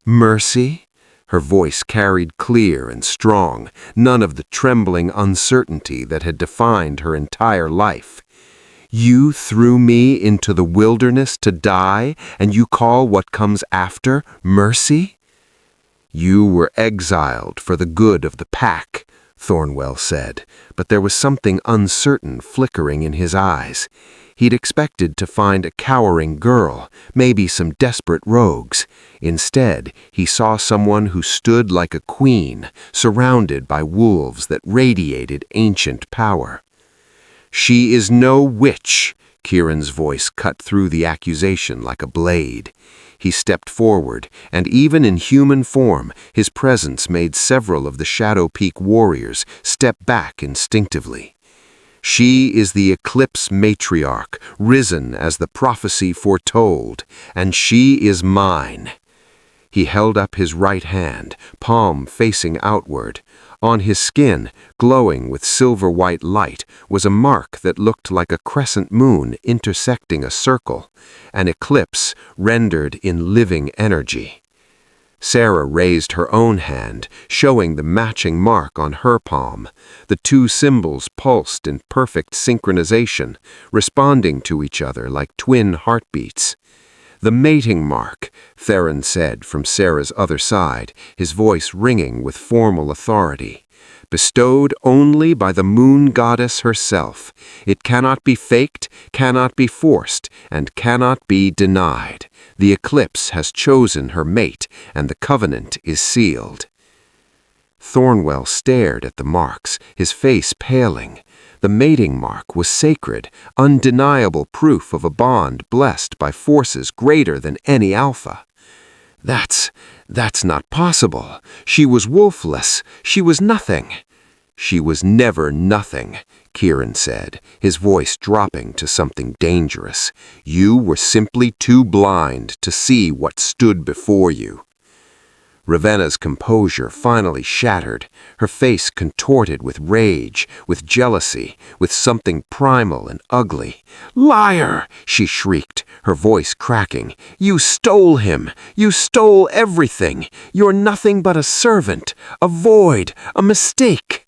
"Mercy?" Her voice carried clear and strong, none of the trembling uncertainty that had defined her entire life. "You threw me into the wilderness to die, and you call what comes after mercy?" "You were exiled for the good of the pack," Thornwell said, but there was something uncertain flickering in his eyes. He'd expected to find a cowering girl, maybe some desperate rogues. Instead, he saw someone who stood like a queen, surrounded by wolves that radiated ancient power. "She is no witch," Kieran's voice cut through the accusation like a blade. He stepped forward, and even in human form, his presence made several of the Shadow Peak warriors step back instinctively. She is the Eclipse Matriarch, risen as the prophecy foretold, and she is mine." He held up his right hand, palm facing outward. On his skin, glowing with silver-white light, was a mark that looked like a crescent moon intersecting a circle, an eclipse rendered in living energy. Sera raised her own hand, showing the matching mark on her palm. The two symbols pulsed in perfect synchronization, responding to each other like twin heartbeats. "The mating mark," Theron said from Sera's other side, his voice ringing with formal authority. "Bestowed only by the moon goddess herself. It cannot be faked, cannot be forced, and cannot be denied. The eclipse has chosen her mate, and the covenant is sealed." Thornwell stared at the marks, his face paling. The mating mark was sacred, undeniable proof of a bond blessed by forces greater than any Alpha. That's not possible. She was wolfless. She was nothing." "She was never nothing," Kieran said, his voice dropping to something dangerous. "You were simply too blind to see what stood before you." Ravenna's composure finally shattered, her face contorted with rage, with jealousy, with something primal and ugly. "Liar!" she shrieked, her voice cracking. "You stole him! You stole everything! You're nothing but a servant, a void, a mistake!"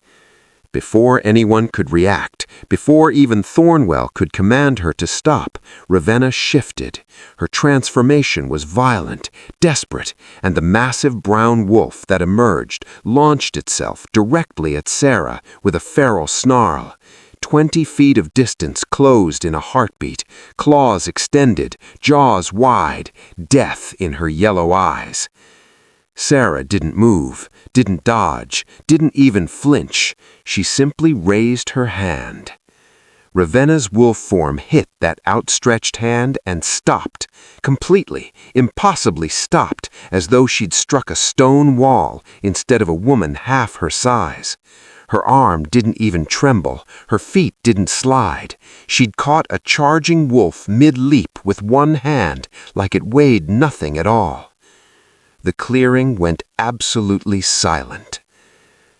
Before anyone could react, before even Thornwell could command her to stop, Ravenna shifted. Her transformation was violent, desperate, and the massive brown wolf that emerged launched itself directly at Sera with a feral snarl. 20 feet of distance closed in a heartbeat, claws extended, jaws wide, death in her yellow eyes. Sera didn't move, didn't dodge, didn't even flinch. She simply raised her hand. Ravenna's wolf form hit that outstretched hand and stopped, completely, impossibly stopped, as though she'd struck a stone wall instead of a woman half her size. Her arm didn't even tremble, her feet didn't slide. She'd caught a charging wolf mid-leap with one hand, like it weighed nothing at all. The clearing went absolutely silent.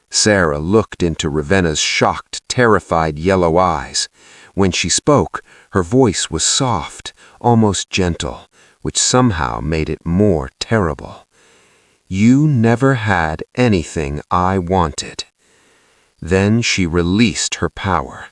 Sera looked into Ravenna's shocked, terrified yellow eyes. When she spoke, her voice was soft, almost gentle, which somehow made it more terrible. "You never had anything I wanted." Then she released her power.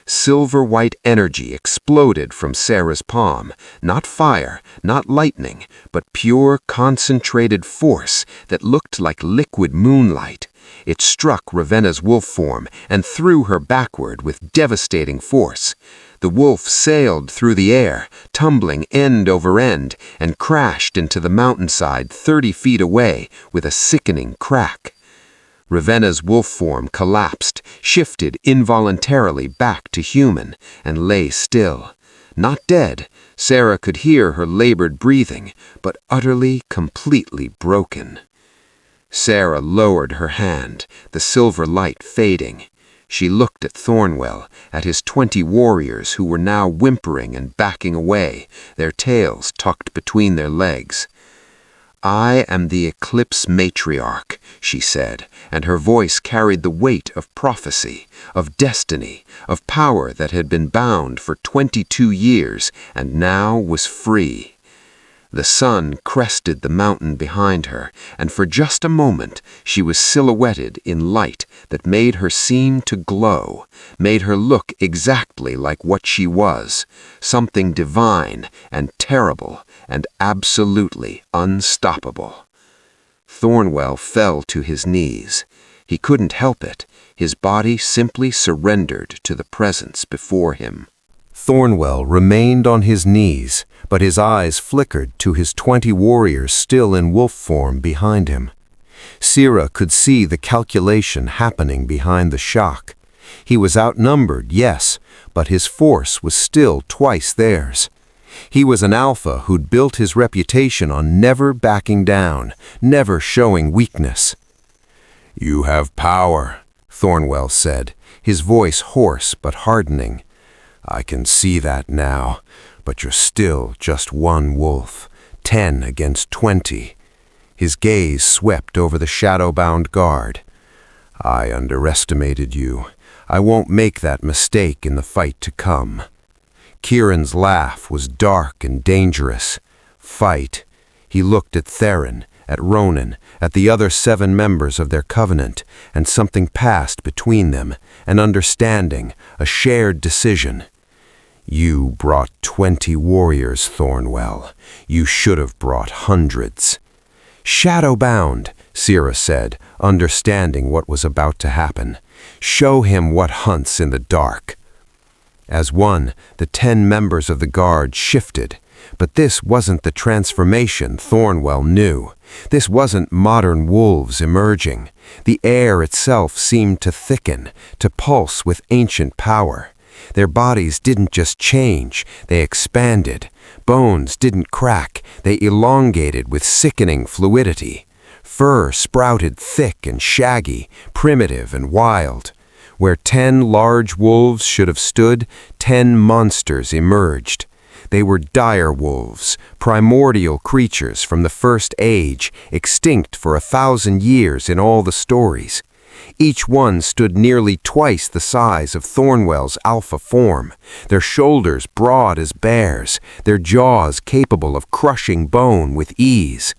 Silver-white energy exploded from Sera's palm, not fire, not lightning, but pure concentrated force that looked like liquid moonlight. It struck Ravenna's wolf form and threw her backward with devastating force. The wolf sailed through the air, tumbling end over end, and crashed into the mountainside 30 feet away with a sickening crack. Ravenna's wolf form collapsed, shifted involuntarily back to human, and lay still. Not dead, Sera could hear her labored breathing, but utterly, completely broken. Sera lowered her hand, the silver light fading. She looked at Thornwell, at his 20 warriors who were now whimpering and backing away, their tails tucked between their legs. "I am the Eclipse Matriarch," she said, and her voice carried the weight of prophecy, of destiny, of power that had been bound for 22 years and now was free. The sun crested the mountain behind her, and for just a moment she was silhouetted in light that made her seem to glow, made her look exactly like what she was, something divine and terrible and absolutely unstoppable. Thornwell fell to his knees. He couldn't help it. His body simply surrendered to the presence before him. Thornwell remained on his knees, but his eyes flickered to his 20 warriors still in wolf form behind him. Sera could see the calculation happening behind the shock. He was outnumbered, yes, but his force was still twice theirs. He was an alpha who'd built his reputation on never backing down, never showing weakness. "You have power," Thornwell said, his voice hoarse but hardening. "I can see that now, but you're still just one wolf, 10 against 20. His gaze swept over the shadow-bound guard. "I underestimated you. I won't make that mistake in the fight to come." Kieran's laugh was dark and dangerous. Fight. He looked at Theron, at Ronan, at the other 7 members of their covenant, and something passed between them, an understanding, a shared decision. "You brought 20 warriors, Thornwell. You should have brought hundreds." "Shadow-bound," Sera said, understanding what was about to happen. "Show him what hunts in the dark." As one, the 10 members of the guard shifted. But this wasn't the transformation Thornwell knew. This wasn't modern wolves emerging. The air itself seemed to thicken, to pulse with ancient power. Their bodies didn't just change, they expanded. Bones didn't crack, they elongated with sickening fluidity. Fur sprouted thick and shaggy, primitive and wild. Where 10 large wolves should have stood, 10 monsters emerged. They were dire wolves, primordial creatures from the first age, extinct for 1,000 years in all the stories. Each one stood nearly twice the size of Thornwell's alpha form, their shoulders broad as bears, their jaws capable of crushing bone with ease.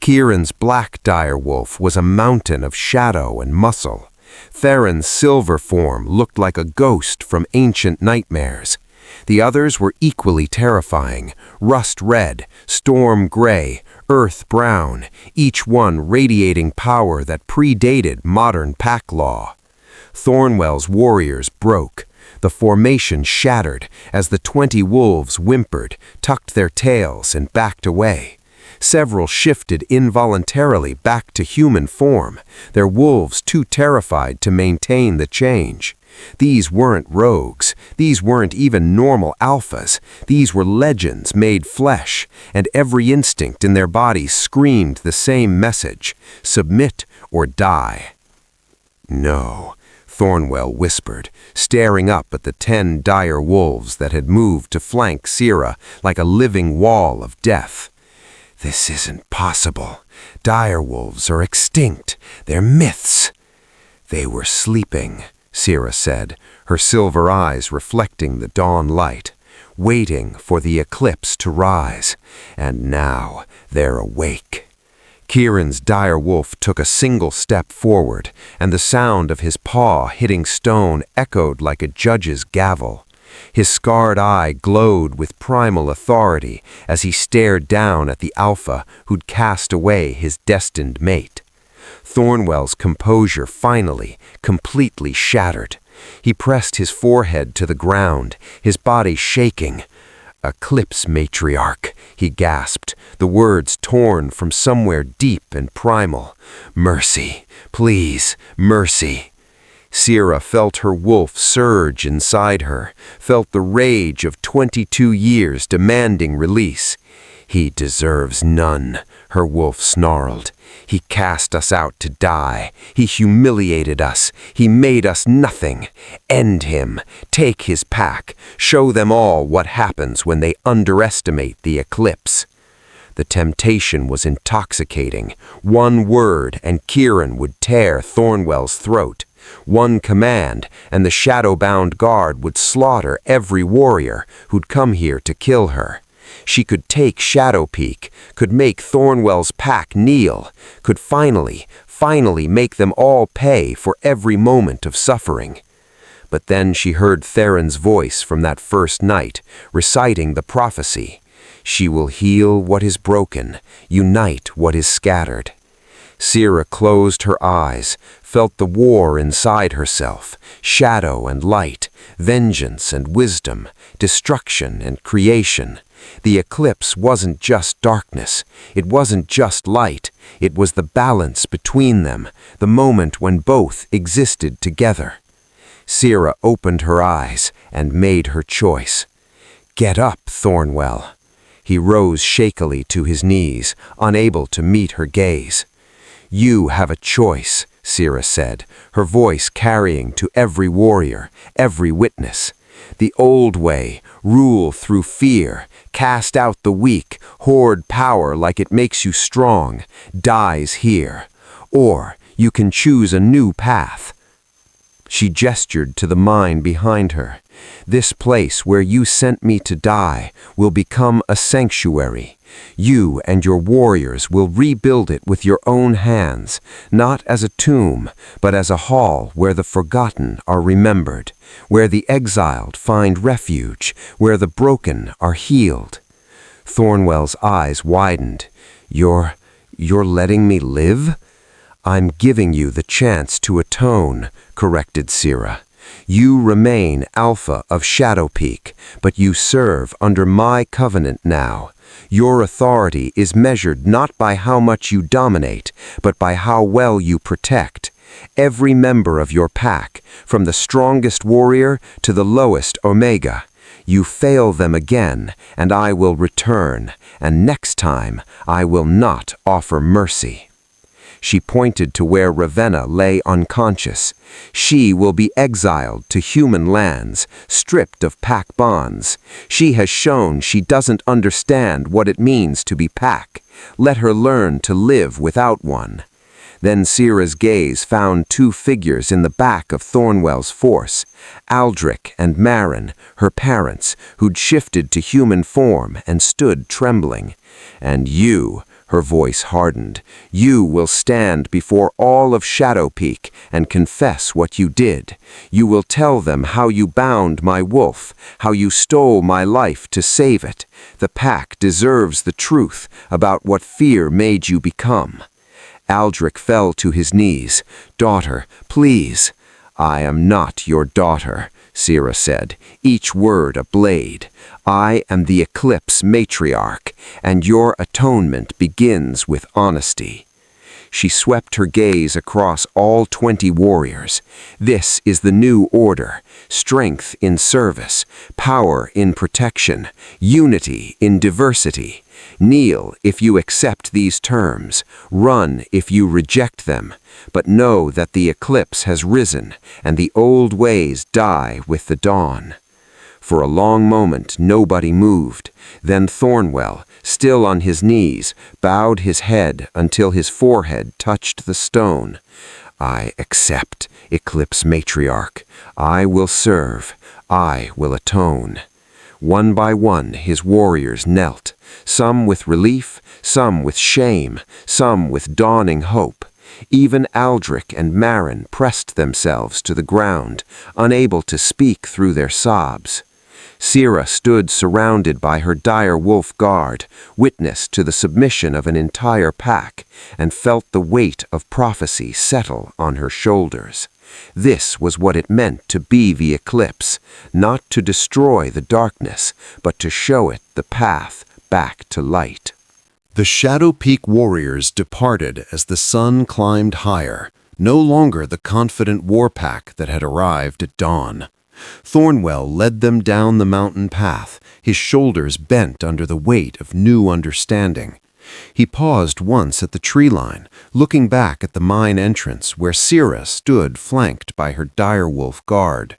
Kieran's black direwolf was a mountain of shadow and muscle. Theron's silver form looked like a ghost from ancient nightmares. The others were equally terrifying, rust red, storm gray, earth brown, each one radiating power that predated modern pack law. Thornwell's warriors broke. The formation shattered as the 20 wolves whimpered, tucked their tails, and backed away. Several shifted involuntarily back to human form, their wolves too terrified to maintain the change. These weren't rogues, these weren't even normal alphas, these were legends made flesh, and every instinct in their bodies screamed the same message: submit or die. "No," Thornwell whispered, staring up at the 10 dire wolves that had moved to flank Sera like a living wall of death. "This isn't possible. Dire wolves are extinct. They're myths." "They were sleeping," Sera said, her silver eyes reflecting the dawn light, "waiting for the eclipse to rise. And now they're awake." Kieran's dire wolf took a single step forward, and the sound of his paw hitting stone echoed like a judge's gavel. His scarred eye glowed with primal authority as he stared down at the alpha who'd cast away his destined mate. Thornwell's composure finally, completely shattered. He pressed his forehead to the ground, his body shaking. "Eclipse Matriarch," he gasped, the words torn from somewhere deep and primal. "Mercy, please, mercy." Sera felt her wolf surge inside her, felt the rage of 22 years demanding release. "He deserves none," her wolf snarled. "He cast us out to die. He humiliated us. He made us nothing. End him. Take his pack. Show them all what happens when they underestimate the eclipse." The temptation was intoxicating. One word and Kieran would tear Thornwell's throat. One command, and the shadow-bound guard would slaughter every warrior who'd come here to kill her. She could take Shadow Peak, could make Thornwell's pack kneel, could finally make them all pay for every moment of suffering. But then she heard Theron's voice from that first night, reciting the prophecy. "She will heal what is broken, unite what is scattered." Sera closed her eyes, felt the war inside herself, shadow and light, vengeance and wisdom, destruction and creation. The eclipse wasn't just darkness, it wasn't just light, it was the balance between them, the moment when both existed together. Sera opened her eyes and made her choice. "Get up, Thornwell." He rose shakily to his knees, unable to meet her gaze. "You have a choice," Sera said, her voice carrying to every warrior, every witness. The old way, rule through fear, cast out the weak, hoard power like it makes you strong, dies here. Or you can choose a new path. She gestured to the mine behind her. This place where you sent me to die will become a sanctuary. You and your warriors will rebuild it with your own hands, not as a tomb, but as a hall where the forgotten are remembered, where the exiled find refuge, where the broken are healed. Thornwell's eyes widened. You're letting me live? I'm giving you the chance to atone, corrected Sera. You remain Alpha of Shadow Peak, but you serve under my covenant now. Your authority is measured not by how much you dominate, but by how well you protect. Every member of your pack, from the strongest warrior to the lowest Omega. You fail them again, and I will return, and next time I will not offer mercy. She pointed to where Ravenna lay unconscious. She will be exiled to human lands, stripped of pack bonds. She has shown she doesn't understand what it means to be pack. Let her learn to live without one. Then Sera's gaze found two figures in the back of Thornwell's force, Aldrich and Marin, her parents, who'd shifted to human form and stood trembling. And you, her voice hardened, you will stand before all of Shadow Peak and confess what you did. You will tell them how you bound my wolf, how you stole my life to save it. The pack deserves the truth about what fear made you become. Aldrich fell to his knees. Daughter, please. I am not your daughter, Sera said, each word a blade. I am the Eclipse Matriarch, and your atonement begins with honesty. She swept her gaze across all 20 warriors. This is the new order: strength in service, power in protection, unity in diversity. Kneel if you accept these terms, run if you reject them, but know that the eclipse has risen, and the old ways die with the dawn. For a long moment nobody moved. Then Thornwell, still on his knees, bowed his head until his forehead touched the stone. I accept, Eclipse Matriarch. I will serve. I will atone. One by one his warriors knelt, some with relief, some with shame, some with dawning hope. Even Aldrich and Marin pressed themselves to the ground, unable to speak through their sobs. Sera stood surrounded by her dire wolf guard, witness to the submission of an entire pack, and felt the weight of prophecy settle on her shoulders. This was what it meant to be the eclipse, not to destroy the darkness, but to show it the path back to light. The Shadow Peak warriors departed as the sun climbed higher, no longer the confident war pack that had arrived at dawn. Thornwell led them down the mountain path, his shoulders bent under the weight of new understanding. He paused once at the tree line, looking back at the mine entrance where Sera stood flanked by her direwolf guard.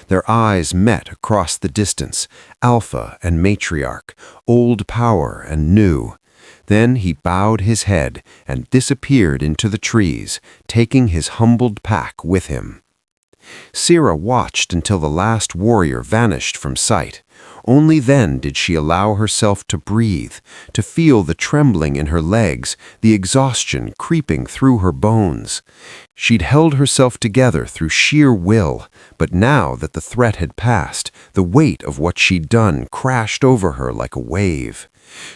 Their eyes met across the distance, Alpha and Matriarch, old power and new. Then he bowed his head and disappeared into the trees, taking his humbled pack with him. Sera watched until the last warrior vanished from sight. Only then did she allow herself to breathe, to feel the trembling in her legs, the exhaustion creeping through her bones. She'd held herself together through sheer will, but now that the threat had passed, the weight of what she'd done crashed over her like a wave.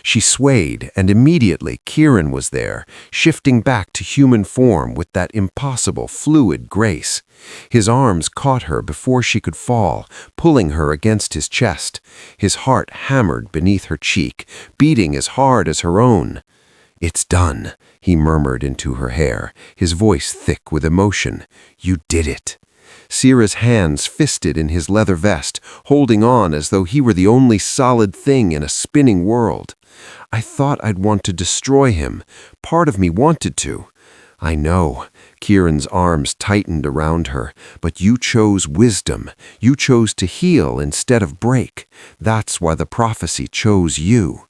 She swayed, and immediately Kieran was there, shifting back to human form with that impossible fluid grace. His arms caught her before she could fall, pulling her against his chest. His heart hammered beneath her cheek, beating as hard as her own. "It's done," he murmured into her hair, his voice thick with emotion. "You did it." Sera's hands fisted in his leather vest, holding on as though he were the only solid thing in a spinning world. "I thought I'd want to destroy him. Part of me wanted to. I know. Kieran's arms tightened around her. But you chose wisdom. You chose to heal instead of break. That's why the prophecy chose you.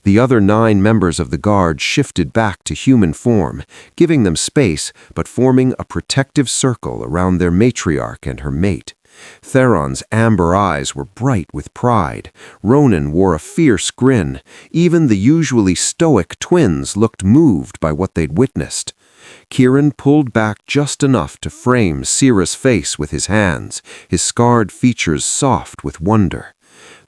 The other 9 members of the guard shifted back to human form, giving them space but forming a protective circle around their matriarch and her mate. Theron's amber eyes were bright with pride. Ronan wore a fierce grin. Even the usually stoic twins looked moved by what they'd witnessed. Kieran pulled back just enough to frame Sera's face with his hands, his scarred features soft with wonder.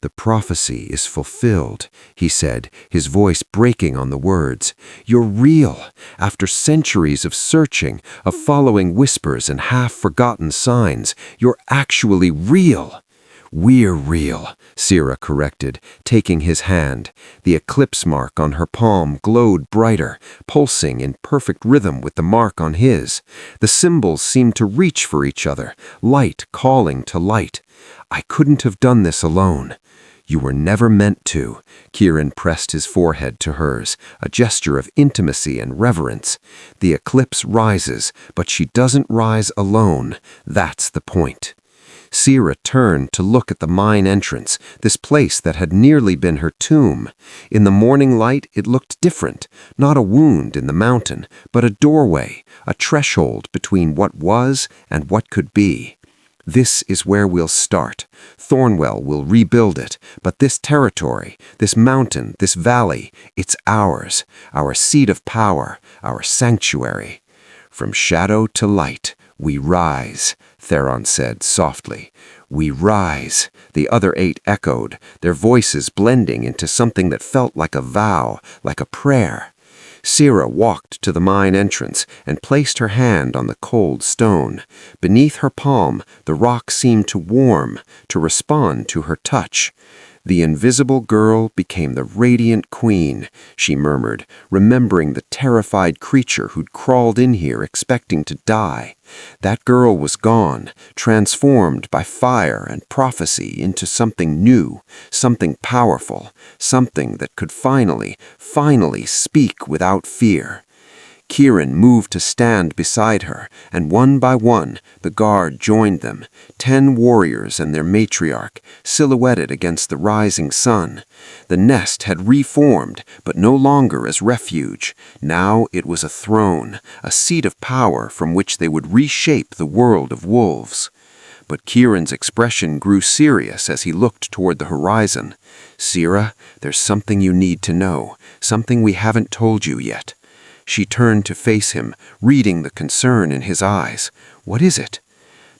"The prophecy is fulfilled," he said, his voice breaking on the words. "You're real. After centuries of searching, of following whispers and half-forgotten signs, you're actually real." "We're real," Sera corrected, taking his hand. The eclipse mark on her palm glowed brighter, pulsing in perfect rhythm with the mark on his. The symbols seemed to reach for each other, light calling to light. "I couldn't have done this alone." "You were never meant to." Kieran pressed his forehead to hers, a gesture of intimacy and reverence. "The eclipse rises, but she doesn't rise alone. That's the point." Sera turned to look at the mine entrance, this place that had nearly been her tomb. In the morning light it looked different, not a wound in the mountain, but a doorway, a threshold between what was and what could be. "This is where we'll start. Thornwell will rebuild it, but this territory, this mountain, this valley, it's ours, our seat of power, our sanctuary. From shadow to light, we rise," Theron said softly. "We rise," the other 8 echoed, their voices blending into something that felt like a vow, like a prayer. Sera walked to the mine entrance and placed her hand on the cold stone. Beneath her palm, the rock seemed to warm, to respond to her touch. "The invisible girl became the radiant queen," she murmured, remembering the terrified creature who'd crawled in here expecting to die. That girl was gone, transformed by fire and prophecy into something new, something powerful, something that could finally speak without fear. Kieran moved to stand beside her, and one by one, the guard joined them, 10 warriors and their matriarch, silhouetted against the rising sun. The nest had reformed, but no longer as refuge. Now it was a throne, a seat of power from which they would reshape the world of wolves. But Kieran's expression grew serious as he looked toward the horizon. "Sera, there's something you need to know, something we haven't told you yet." She turned to face him, reading the concern in his eyes. "What is it?"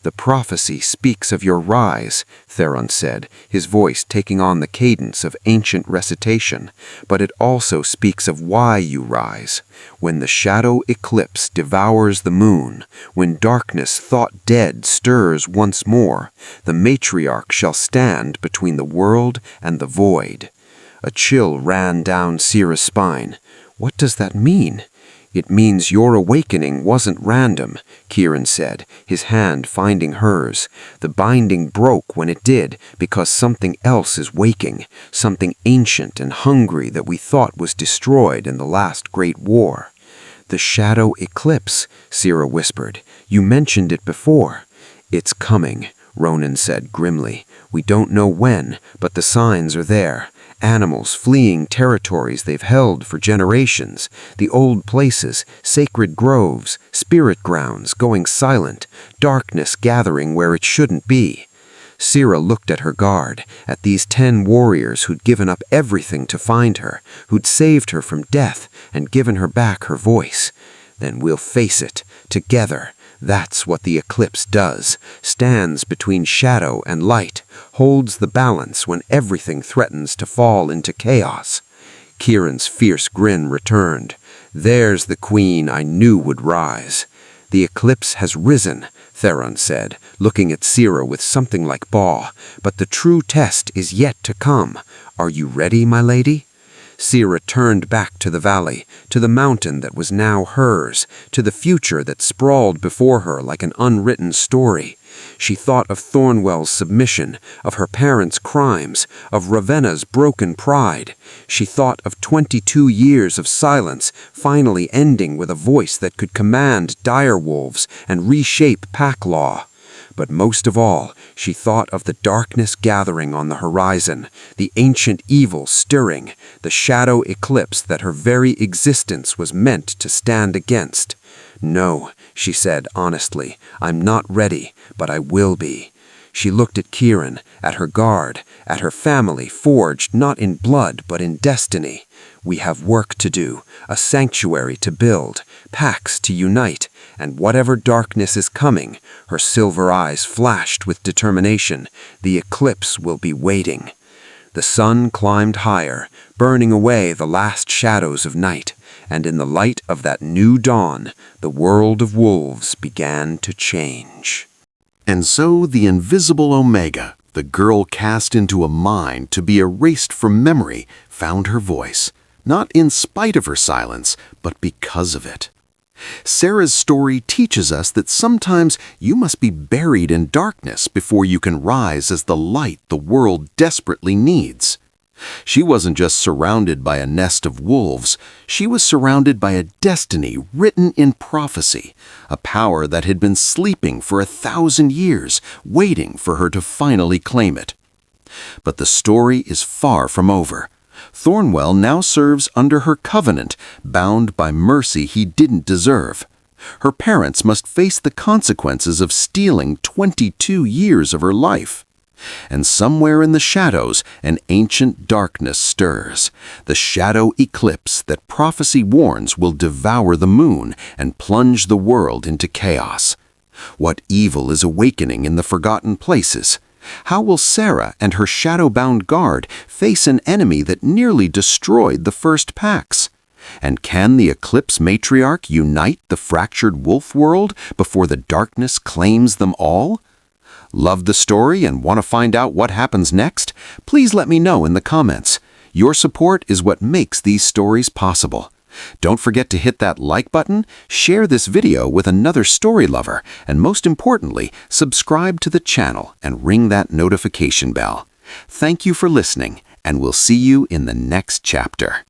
"The prophecy speaks of your rise," Theron said, his voice taking on the cadence of ancient recitation. "But it also speaks of why you rise. When the shadow eclipse devours the moon, when darkness thought dead stirs once more, the matriarch shall stand between the world and the void." A chill ran down Sera's spine. "What does that mean?" "It means your awakening wasn't random," Kieran said, his hand finding hers. "The binding broke when it did, because something else is waking, something ancient and hungry that we thought was destroyed in the last great war." "The shadow eclipse," Sera whispered. "You mentioned it before." "It's coming," Ronan said grimly. "We don't know when, but the signs are there. Animals fleeing territories they've held for generations, the old places, sacred groves, spirit grounds going silent, darkness gathering where it shouldn't be." Sera looked at her guard, at these 10 warriors who'd given up everything to find her, who'd saved her from death and given her back her voice. "Then we'll face it, together. That's what the eclipse does, stands between shadow and light, holds the balance when everything threatens to fall into chaos." Kieran's fierce grin returned. "There's the queen I knew would rise." "The eclipse has risen," Theron said, looking at Sera with something like awe, "but the true test is yet to come. Are you ready, my lady?" Sera turned back to the valley, to the mountain that was now hers, to the future that sprawled before her like an unwritten story. She thought of Thornwell's submission, of her parents' crimes, of Ravenna's broken pride. She thought of 22 years of silence finally ending with a voice that could command dire wolves and reshape pack law. But most of all, she thought of the darkness gathering on the horizon, the ancient evil stirring, the shadow eclipse that her very existence was meant to stand against. "No," she said honestly, "I'm not ready, but I will be." She looked at Kieran, at her guard, at her family forged not in blood but in destiny. We have work to do, a sanctuary to build, packs to unite, and whatever darkness is coming, her silver eyes flashed with determination, the eclipse will be waiting. The sun climbed higher, burning away the last shadows of night, and in the light of that new dawn, the world of wolves began to change. And so the invisible Omega, the girl cast into a mind to be erased from memory, found her voice, not in spite of her silence, but because of it. Sera's story teaches us that sometimes you must be buried in darkness before you can rise as the light the world desperately needs. She wasn't just surrounded by a nest of wolves, she was surrounded by a destiny written in prophecy, a power that had been sleeping for 1,000 years, waiting for her to finally claim it. But the story is far from over. Thornwell now serves under her covenant, bound by mercy he didn't deserve. Her parents must face the consequences of stealing 22 years of her life. And somewhere in the shadows, an ancient darkness stirs. The shadow eclipse that prophecy warns will devour the moon and plunge the world into chaos. What evil is awakening in the forgotten places? How will Sera and her shadow-bound guard face an enemy that nearly destroyed the first packs? And can the Eclipse Matriarch unite the fractured wolf world before the darkness claims them all? Love the story and want to find out what happens next? Please let me know in the comments. Your support is what makes these stories possible. Don't forget to hit that like button, share this video with another story lover, and most importantly, subscribe to the channel and ring that notification bell. Thank you for listening, and we'll see you in the next chapter.